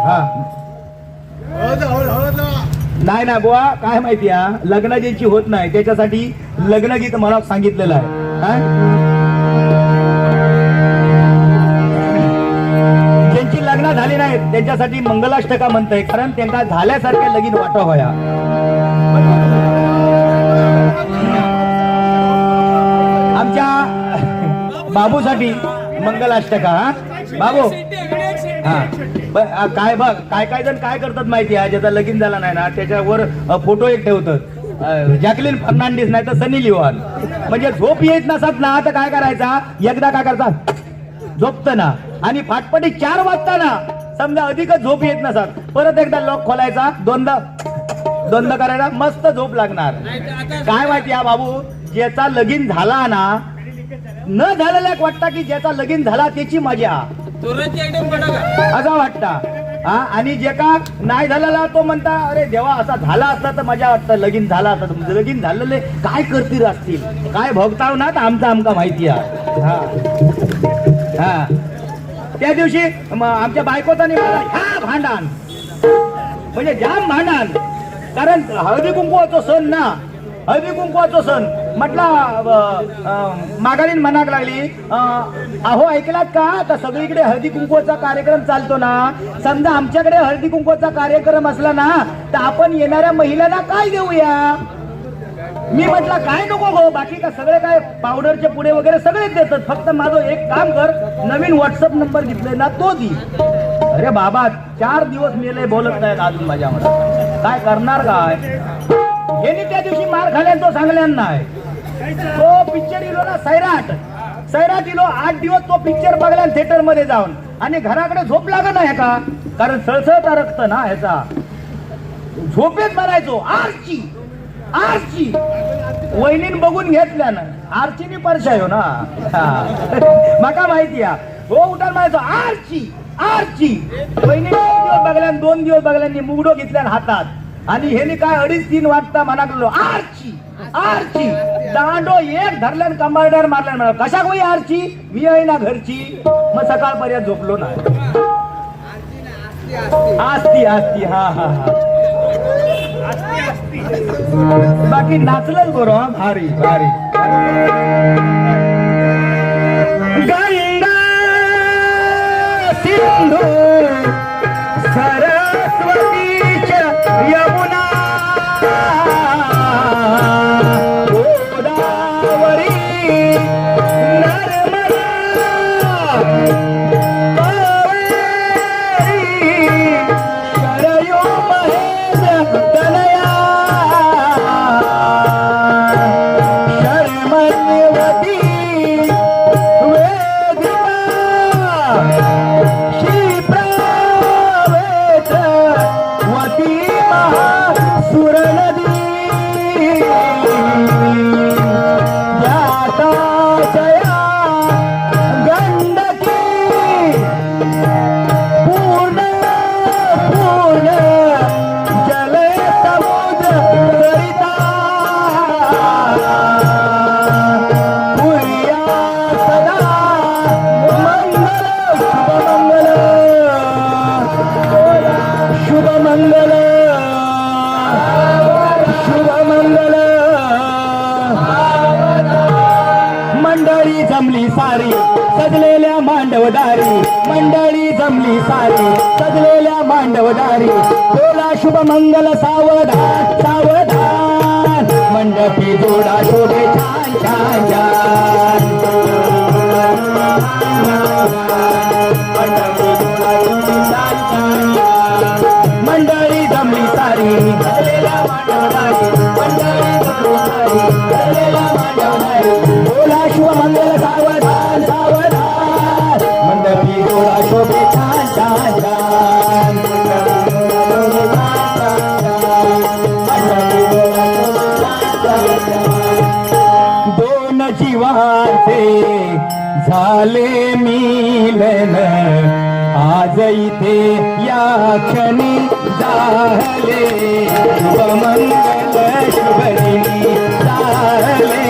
हा नाही ना बुवा, काय माहिती लग्न ज्यांची होत नाही त्याच्यासाठी लग्नगीत मला सांगितलेलं आहे. काय ज्यांची लग्न झाली नाहीत त्यांच्यासाठी मंगलाष्टका म्हणतंय, कारण त्यांना झाल्यासारख्या लगीन वाटा होया. आमच्या बाबूसाठी मंगलाष्टका. बाबू हा काय बघ, काय काय जण काय करतात माहिती आहे, ज्याचा लगीन झाला नाही ना त्याच्यावर फोटो एक ठेवतात, जॅकलिन फर्नांडिस नाही तर सनी लिओन. म्हणजे झोप येत नसत ना तर काय करायचा, एकदा काय करतात झोपत ना आणि फाटपटी 4 वाजता ना समजा अधिकच झोप येत नसत, परत एकदा लॉक खोलायचा, दोनदा करायला, मस्त झोप लागणार. काय माहिती आहे बाबू, ज्याचा लगीन झाला ना न झालेला वाटता की ज्याचा लगीन झाला त्याची मजा असा वाटता. आणि जे का नाही झालेला तो म्हणता अरे देवा असा झाला असता तर मजा वाटतं, लगीन झाला असता. लगीन झालेले काय करतील असतील, काय भोगताव ना तर आमका माहिती आहे. हा त्या दिवशी आमच्या बायकोचा ह्या भांडण म्हणजे जाम भांडण, कारण हळदी कुंकवाचा सण ना, हळदी कुंकवाचा सण म्हटलं. मागालीन म्हणाक लागली, अहो ऐकलात का, तर सगळीकडे हळदी कुंकवाचा कार्यक्रम चालतो ना, समजा आमच्याकडे हळदी कुंकवाचा कार्यक्रम असला ना तर आपण येणाऱ्या महिलांना काय देऊया. मी म्हटलं काय नको गो, बाकी का सगळे काय पावडरचे पुढे वगैरे सगळेच देतात, फक्त माझं एक काम कर, नवीन व्हॉट्सअप नंबर घेतले ना तो दी. अरे बाबा 4 दिवस मेले बोलत नाहीत अजून माझ्यामध्ये, काय करणार काय. यांनी त्या दिवशी मार खाल्यान तो सांगल्यान नाही. तो पिक्चर इलो ना सैराट इलो 8 दिवस तो पिक्चर बघला थिएटर मध्ये जाऊन, आणि घराकडे झोप लागत नाही का, कारण सळसळता रक्त ना ह्याचा. झोपेत म्हणायचो आरची आरची, वहिनीन बघून घेतल्यानं आरचीनी परशायो ना. मका माहिती हो, उठान म्हणायचो आरची आरची. वहिनी 1 दिवस बघल्यान 2 दिवस बघल्यान मुगडो घेतल्यान हातात, आणि हे काय 2:30-3 वाजता म्हणालो आरची आरची. दांडो एक धरल्यान कंबारदार मारल्यान म्हणा कशा होई आरची, मी आहे ना घरची. मग सकाळपर्यंत झोपलो ना. आस्ती आस्ती हा हा हा, बाकी नाचलंच बरं. भारी भारी. गंगा सिंधू सरस्वतीच्या यमुना गोदावरी नर्मदा सारी सजलेल्या मांडवदारी मंडळी जमली सारी सजलेल्या मांडवदारी बोला शुभ मंगल सावधान सावधान मंडपी जोडा शोभे छान छान छान मंडळी जमली सारी सजलेल्या मांडवदारी मंडळी जमली सारी सजलेल्या मांडवदारी बोला शुभ मंगल सावधान सावधान मंडपी जोडा शोभे छान छान छान दोन जीवाचे झाले मिलन आज इथे या क्षणी झाले शुभमंगल शुभदिनी झाले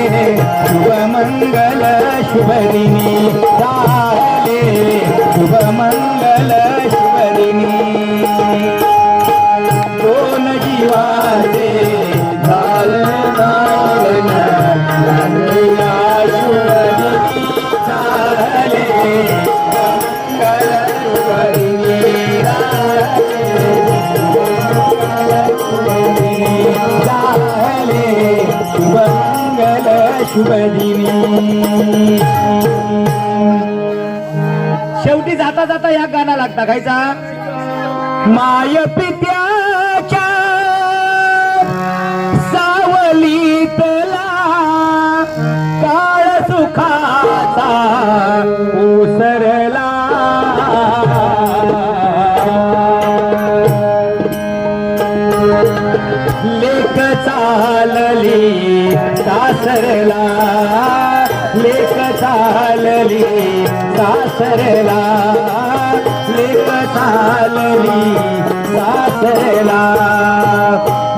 शुभमंगल शुभदिनी झाले शुभमंगल शुभदिनी दोन जीवाचे झाले मिलन या शुभदिनी झाले शेवटी जाता जाता या गाणं लागता खायचा माय पित्याच्या सावलीतला काळ सुखाचा ओसरला लेक चालली सासरला लेक चालली सासरला लेक चालली सासरला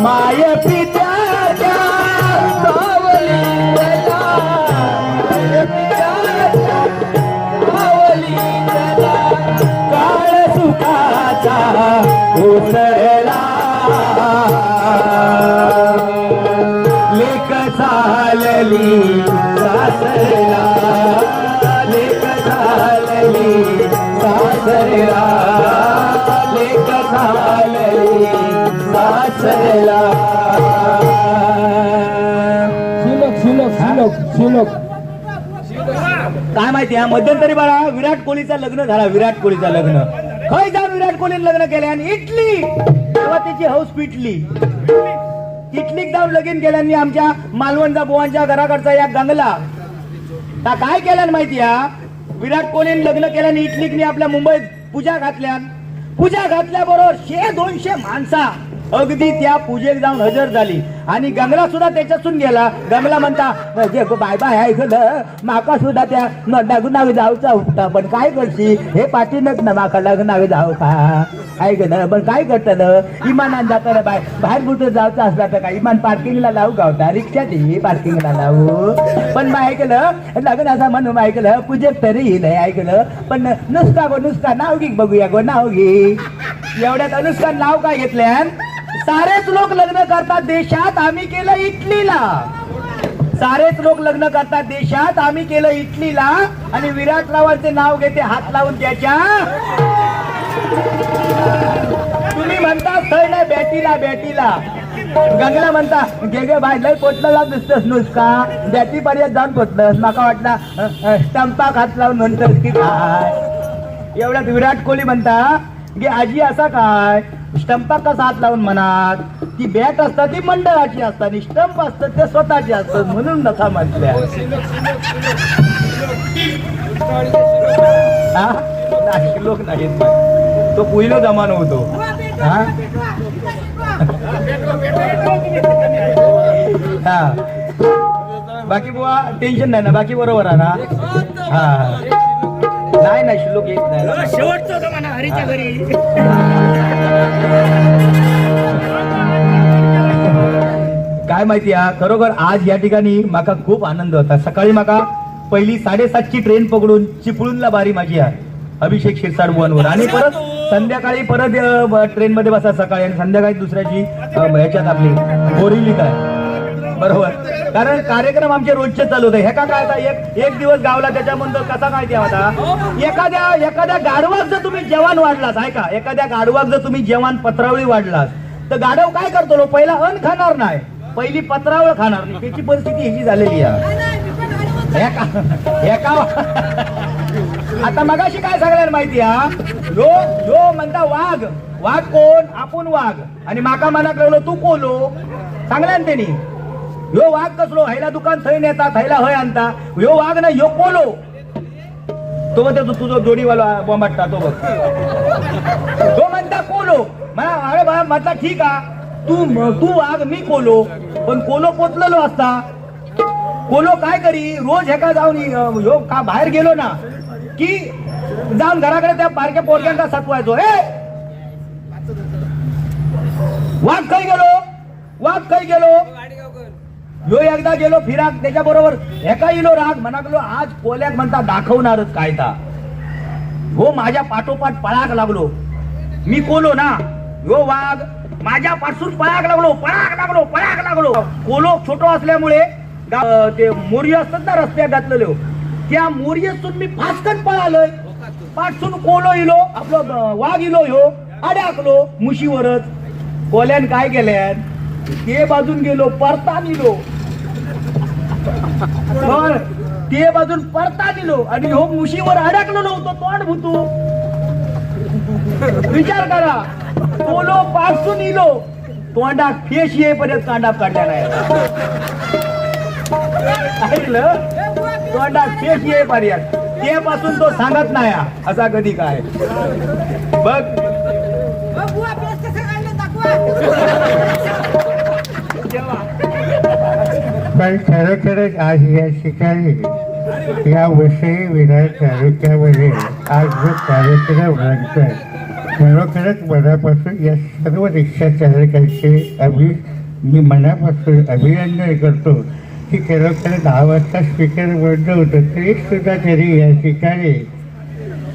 माय पित्याच्या सावलीतला माय पित्याच्या सावलीतला काळ सुखाचा ओसरला लेक चालली सासरला लेक चालली सासरला लेक चालली सासरला काय माहिती हा मध्यंतरी बाळा विराट कोहलीचं लग्न झाला विराट कोहलीचं लग्न खय जाऊन विराट कोहलीने लग्न केले आणि इटली तेव्हा त्याची हौस पिटली इटलीक जाऊन लगीन केल्यानी आमच्या मालवणचा बुवांच्या घराकडचा या गंगला ता काय केल्यान माहिती हा विराट कोहलीने लग्न केल्याने इटलीकनी आपल्या मुंबईत पूजा घातल्याबरोबर 100-200 माणसा अगदी त्या पूजेक जाऊन हजर झाली आणि गंगला सुद्धा त्याच्यातून गेला गंगला म्हणता जे बाय बाय ऐकलं माका सुद्धा त्या लग्नावी जाऊचा उठता पण काय करशी हे पाठीनच ना माका लग्नावी जाऊ का ऐकलं पण काय करतं इमानान जाताना बाहेर कुठं जायचं असला तर काय इमान पार्किंगला लावू गावता रिक्षात पार्किंगला लावू पण मग ऐकलं लग्नाचा म्हणून ऐकलं पूजेत तरी नाही ऐकलं पण नुसका नाव घे बघूया गो नाव घे एवढ्यात अनुष्का नाव काय घेतल्यान सारेच लोक लग्न करतात देशात आम्ही केलं इटलीला सारेच लोक लग्न करतात देशात आम्ही केलं इटलीला आणि विराट रावांचे नाव घेते हात लावून त्याच्या तुम्ही म्हणता स्थळ नाही बॅटीला गंगला म्हणता गे बाय लय पोटला दिसतस नुसका बॅटी पर्यंत जाऊन पोचलंस माका वाटला स्टंपाक हात लावून नंतर की काय एवढ्यात विराट कोहली म्हणता गे आजी असा काय स्टंपाक कसा हात लावून म्हणत ती बॅट असतात ती मंडळाची असतात आणि स्टंप असतात ते स्वतःची असतात म्हणून नका म्हटल्या लोक नाहीत तो पहिला जमाना होतो हा बाकी बुवा टेन्शन नाही ना बाकी बरोबर आहे ना हा नाही श्लोक येत नाही शेवटचा जमाना हरीच्या घरी काय माहिती खरोखर आज या ठिकाणी माका खूप आनंद होता सकाळी माका पहिली 7:30ची ट्रेन पकडून चिपळूणला बारी माझी आहे अभिषेक शिरसाट बुवांवर आणि परत संध्याकाळी परत ट्रेन मध्ये बसा सकाळी आणि संध्याकाळी दुसऱ्याची ह्याच्यात आपली बोरिवली काय बरोबर कारण कार्यक्रम आमचे रोजचे चालू होते. हे का काय आता एक दिवस गावला त्याच्यानंतर कसा काय ते आता एखाद्या गाढवाक जर तुम्ही जेवण वाढलास ऐका, एखाद्या गाढवाक जर तुम्ही जेवण पत्रावळी वाढलास तर गाढव काय करतो लो? पहिला अन्न खाणार नाही, पहिली पत्रावळ खाणार नाही. त्याची परिस्थिती ह्याची झालेली आहे. आता मगाशी काय सगळ्यांना माहिती आहे, यो म्हणता वाघ कोण? आपण वाघ. आणि माका मनाक लागलो तू कोलो सांगल्यान त्यांनी. यो वाघ कसलो? हैला दुकान थंय नेता, थैला हय आणता. यो वाघ ना, यो कोलो. तो म्हणते तुझं जोडीवाला बोंबाटता तो बघ. तो म्हणता कोलो. म्हणा अरे बा म्हटला ठीक आहे, तू वाघ मी कोलो. पण कोलो पोचलेलो असता. कोलो काय करी? रोज ह्याका जाऊन ह्यो का बाहेर गेलो ना की जाऊन घराकडे त्या बारक्या पोरग्यांना सतवायचो. वाघ काय गेलो? ह्यो एकदा गेलो फिराक, त्याच्या बरोबर एका इलो राग म्हणाकलो आज कोल्याक म्हणता दाखवणारच काय ता. हो माझ्या पाठोपाठ पळाक लागलो. मी कोलो ना, ह्यो वाघ माझ्या पासून पळाक लागलो. कोलो छोटो असल्यामुळे ते मोरी असतात ना रस्त्यात घातलेले, त्या मोरीतून मी फासकन पळालोय. पाठसून कोलो इलो, आपलं वाघ इलो ह्यो अडकलो मुशीवरच. कोल्यान काय केल्यान ते बाजून गेलो परता निलो. ते बाजून परता निलो आणि हो मुशीवर अडकलो नव्हतो तोंड भुतू. विचार करा, कोलो पाठसून इलो, तोंडात फेश येईपर्यंत कांडाप काढल्या नाही. ऐकलं? तोंडात फेश येईपर्यंत ते पासून तो सांगत नाही असा कधी काय. बघ पण खरोखरच आज या ठिकाणी या वसई विरार तालुक्यामध्ये आज जो कार्यक्रम रंगतोय, खरोखरच मनापासून या सर्व रिक्षा चालकांचे मी मनापासून अभिनंदन करतो की खरोखर 10 वाजता स्पीकर बंद होतं तरी सुद्धा तरी या ठिकाणी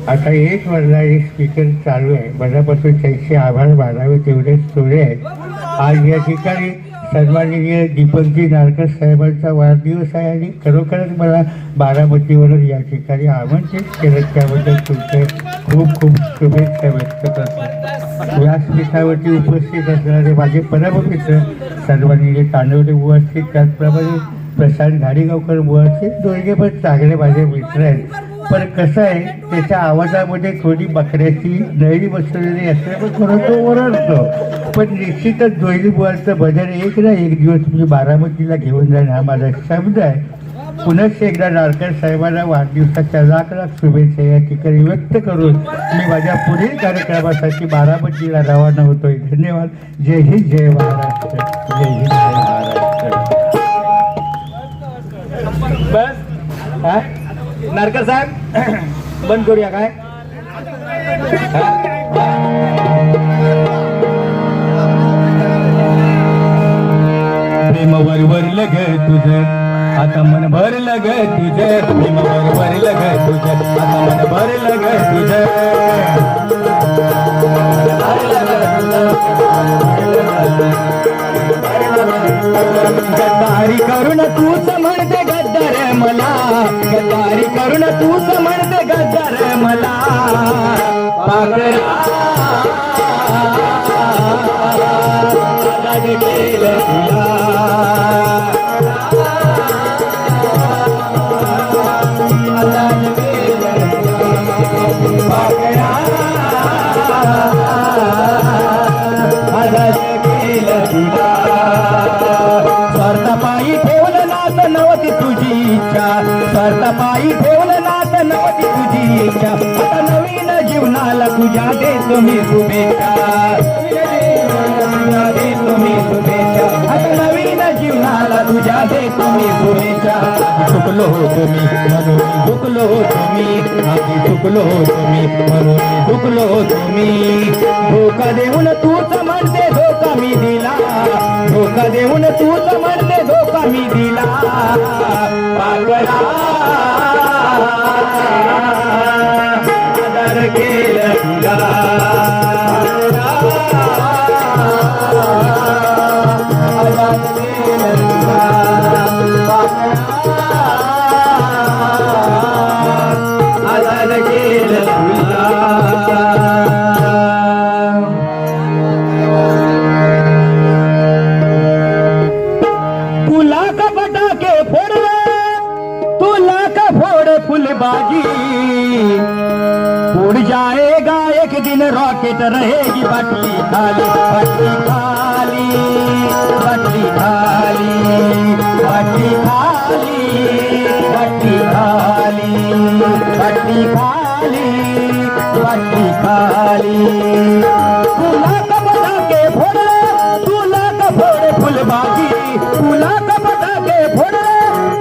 आता 1 वाजता स्पीकर चालू आहे. मनापासून त्यांचे आभार मानावे तेवढेच थोडे आहेत. आज या ठिकाणी सन्माननीय दीपकजी नारकर साहेबांचा वाढदिवस आहे आणि खरोखरच मला बारामतीवरून या ठिकाणी आमंत्रित केलं, त्याबद्दल तुमचे खूप खूप शुभेच्छा व्यक्त करतो. व्यासपीठावरती उपस्थित असणारे माझे परममित्र सन्माननीय तांडवडे उपस्थित, त्याचप्रमाणे प्रशांत घाडीगावकर उपस्थित, दोघे पण चांगले माझे मित्र आहेत. पण कसं आहे, त्याच्या आवाजामध्ये थोडी बकऱ्याची नळी बसवलेली असल्यामुळे थोडं तो ओरडतो. पण निश्चितच जोईली बुवांचं भजन एक ना एक दिवस तुम्ही बारामतीला घेऊन जाणं हा माझा शब्द आहे. पुनश्च एकदा नारकर साहेबांना वाढदिवसाच्या लाख लाख शुभेच्छा या ठिकाणी व्यक्त करून मी माझ्या पुढील कार्यक्रमासाठी बारामतीला रवाना होतोय. धन्यवाद. जय हिंद, जय महाराष्ट्र. जय हिंद, जय महाराष्ट्र. बस नारकर साहेब बंद करूया काय? प्रेम वरवरलं ग तुझं आता मन भरलं ग तुझं. प्रेम वरवरलं ग तुझं आता मन भरलं ग तुझं. गद्दारी करून तूच म्हणते गद्दार मला, गद्दारी करून तूच म्हणते गद्दार मला. केलं स्वार्थपायी ठेवलं नात नवती तुझी इच्छा, स्वार्थपायी ठेवलं नात नवती तुझी इच्छा. आता नवीन जीवनाला तुझ्या देतो मी शुभेच्छा, देतो मी शुभेच्छा. आता नवीन जीवनाला तुझ्या देतो मी शुभेच्छा. चुकलो तुम्ही म्हणून चुकलो तुम्ही, आधी चुकलो तुम्ही म्हणून चुकलो तुम्ही. धोका देऊन तूच म्हणते धोका मी दिला, धोका देऊन तूच म्हणते धोका मी दिला. पागला आदर केलं तुला, आदर केलं तुला. भेटेल तुला. तुला का फटाके फोडले, तुला का फोड फुलबाजी, उड़ जाएगा एक दिन रॉकेट, रहेगी बाटली खाली, बाटली खाली, बाटली खाली, बाटली खाली, बाटली खाली, बाटली खाली, बाटली खाली. तुला का फटाके फोडले, तुला का फोड फुलबाजी, तुला का फटाके फोडले,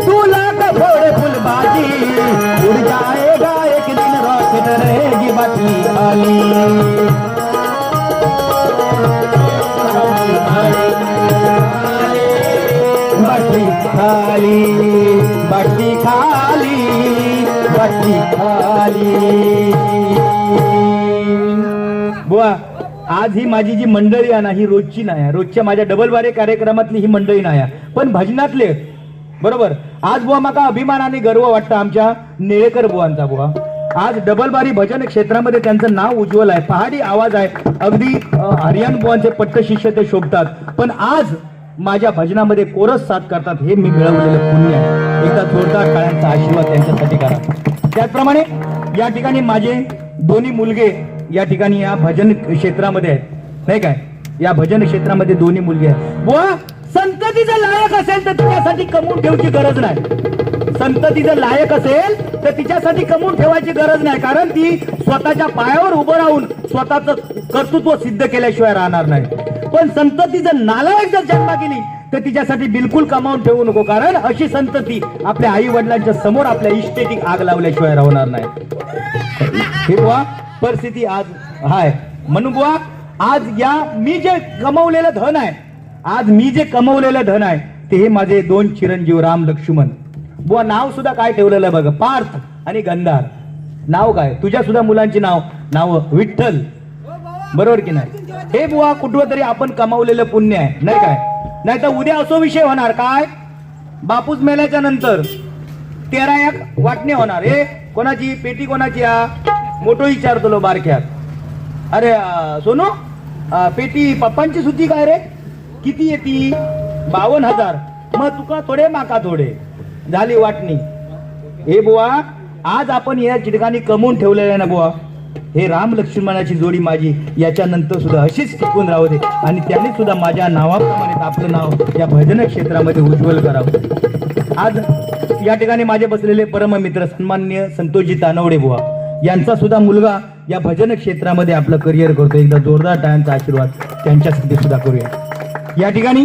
तुला का फोड फुलबाजी, उड़ जाएगा एक दिन रॉकेट, रहेगी बाटली खाली. बाटली खाली, बाटली खाली, बाटली खाली. बुवा, आज ही माझी जी मंडळी आहे ना, ही रोजची नाही, रोजच्या माझ्या डबल बारे कार्यक्रमातली ही मंडळी नाही, पण भजनातले बरोबर. आज बुवा माका अभिमान आणि गर्व वाटतं आमच्या नेळेकर बुवांचा. बुवा आज डबल बारी भजन क्षेत्रामध्ये त्यांचं नाव उज्ज्वल आहे, पहाडी आवाज आहे, अगदी हरियाण बुवांचे पट्टशिष्य ते शोभतात, पण आज माझ्या भजनामध्ये कोरस साथ करतात, हे मी मिळवलेलं पुण्य आहे. एकदा जोरदार टाळ्यांचा आशीर्वाद त्यांच्यासाठी करा. त्याचप्रमाणे या ठिकाणी माझे दोन्ही मुलगे या ठिकाणी या भजन क्षेत्रामध्ये आहेत, नाही काय, या भजन क्षेत्रामध्ये दोन्ही मुलगे आहेत. बुवा संततीचं लायक असेल तर तिच्यासाठी कमवून ठेवायची गरज नाही. संततीचं लायक असेल तर तिच्यासाठी कमवून ठेवायची गरज नाही, कारण ती स्वतःच्या पायावर उभं राहून स्वतःचं कर्तृत्व सिद्ध केल्याशिवाय राहणार नाही. पण संततीचं नालायक जर जन्म गेली तर तिच्यासाठी बिलकुल कमावून ठेवू नको, कारण अशी संतती आपल्या आई वडिलांच्या समोर आपल्या इस्टेटिक आग लावल्याशिवाय राहणार नाही. हे बुवा परिस्थिती आज हाय. म्हणून बुवा आज या मी जे कमवलेलं धन आहे, आज मी जे कमवलेलं धन आहे ते हे माझे दोन चिरंजीव राम लक्ष्मण. बुवा नाव सुद्धा काय ठेवलेलं आहे बघ, पार्थ आणि गंधार. नाव काय, तुझ्या सुद्धा मुलांची नाव विठ्ठल, बरोबर की नाही. हे बुवा कुठं तरी आपण कमावलेलं पुण्य आहे, नाही काय. नाही तर उद्या असो विषय होणार काय, बापूस मेल्याच्या नंतर 13 वाटणे होणार. हे कोणाची पेटी कोणाची, मोठो विचारतो लो बारक्यात, अरे सोनू पेटी पप्पांची सुती काय रे, किती येती, 52,000, मग तुका थोडे माका थोडे, झाली वाटणी. हे बुवा आज आपण या ठिकाणी कमवून ठेवलेलं आहे ना बुवा, हे राम लक्ष्मणाची जोडी माझी याच्यानंतर सुद्धा अशीच टिकून राहू दे, आणि त्यांनी सुद्धा माझ्या नावाप्रमाणे आपलं नाव या भजन क्षेत्रामध्ये उज्ज्वल करावं. आज या ठिकाणी माझे बसलेले परममित्र सन्माननीय संतोषजी तानवडे बुवा यांचा सुद्धा मुलगा या भजन क्षेत्रामध्ये आपलं करिअर करतो. एकदा जोरदार टाळ्यांचा आशीर्वाद त्यांच्यासाठी सुद्धा करूया. या ठिकाणी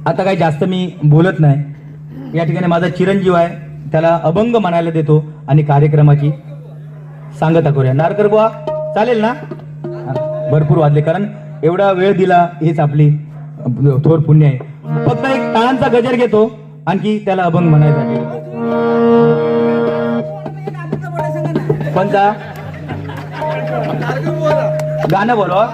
आता काही जास्त मी बोलत नाही. या ठिकाणी माझा चिरंजीव आहे, त्याला अभंग म्हणायला देतो आणि कार्यक्रमाची सांगता करूया. नारकर बुवा चालेल ना, भरपूर वाजले, कारण एवढा वेळ दिला हेच आपली थोर पुण्य आहे. फक्त एक टाळांचा गजर घेतो, आणखी त्याला अभंग म्हणायसाठी. कोणता गाणं बोलवा,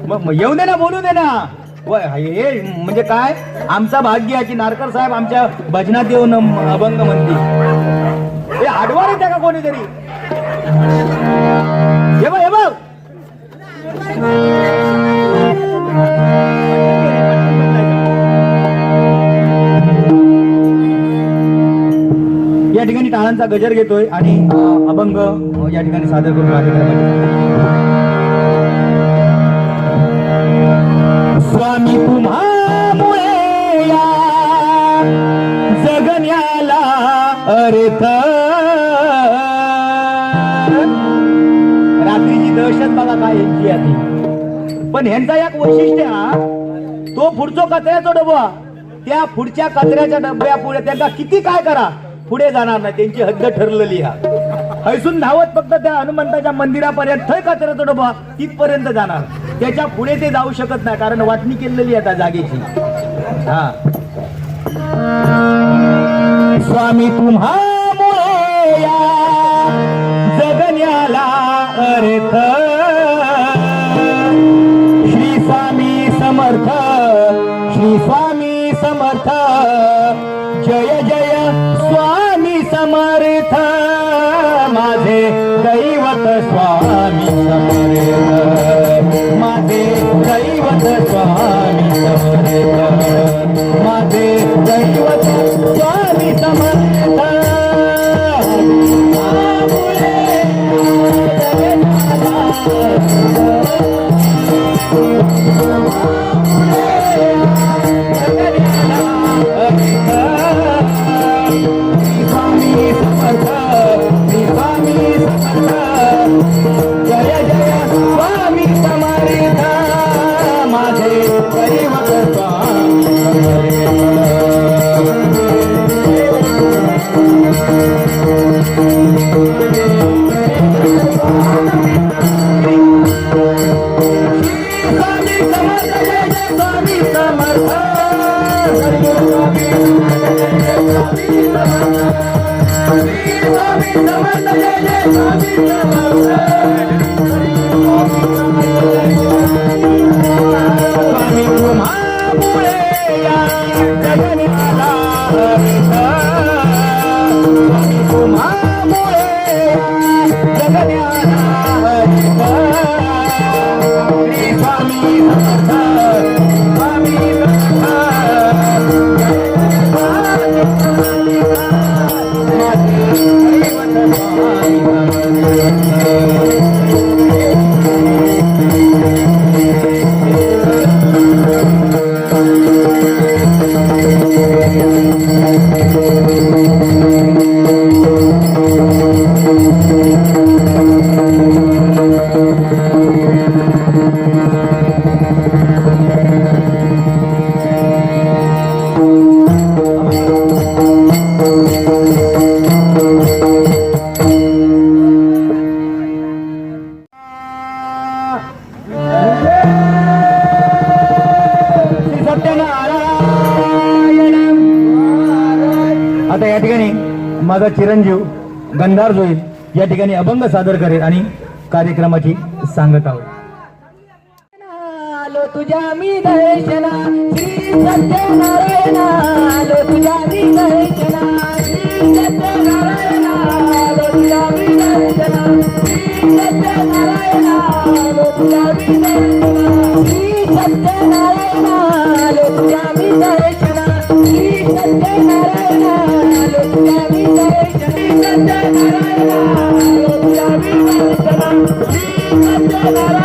मग येऊ दे ना, बोलू दे ना. हे म्हणजे काय, आमचा भाग्य आहे की नारकर साहेब आमच्या भजनात येऊन अभंग म्हणतील. हे आडवा येते का कोणीतरी, हे बघ, हे बघ. या ठिकाणी टाळांचा गजर घेतोय आणि अभंग या ठिकाणी सादर करून स्वामी तुम्हामुळे या जगण्याला अर्थ. रात्रीची दहशत बघा काय यांची आधी, पण ह्यांचा एक वैशिष्ट्य हा, तो पुढचा कचऱ्याचा डबा, त्या पुढच्या कचऱ्याच्या डब्या पुढे त्यांना किती काय करा पुढे जाणार नाही, त्यांची हद्द ठरलेली हा. हैसून धावत फक्त त्या हनुमंताच्या मंदिरापर्यंत थय कचऱ्याचा डबा तिथपर्यंत जाणार, त्याच्या पुढे ते जाऊ शकत नाही, कारण वाटणी केलेली आहे त्या जागेची. हा स्वामी तुम्हामुळे या जगण्याला अर्थ. श्री स्वामी समर्थ, श्री स्वामी समर्थ, जय जय स्वामी समर्थ. माझे दैवत स्वामी समर्थ माझे दैवत स्वामी समर्थ माझे दैवत स्वामी समर्थ स्वामी समर्थ स्वामी समर्थ जय जय स्वामी समर्थ माझे दैवत स्वामी स्वामी समर्थ स्वामी तुम्हामुळे या जगणी आला हरिता स्वामी तुम्हामुळे या जगणी आला हरिता श्री स्वामी समर्थ स्वामी आता या ठिकाणी माझा चिरंजीव गंधार जोईल या ठिकाणी अभंग सादर करेल आणि कार्यक्रमाची सांगत आहोत. आलो तुझ्या मी दर्शना श्री सत्यनारायण आलो तुझ्या मी दर्शना श्री सत्यनारायण आलो तुझ्या मी दर्शना श्री सत्यनारायण आलो तुझ्या मी दर्शना श्री सत्यनारायण आलो तुझ्या मी दर्शना श्री सत्यनारायण आलो तुझ्या मी दर्शना श्री सत्यनारायण आलो तुझ्या मी दर्शना श्री सत्यनारायण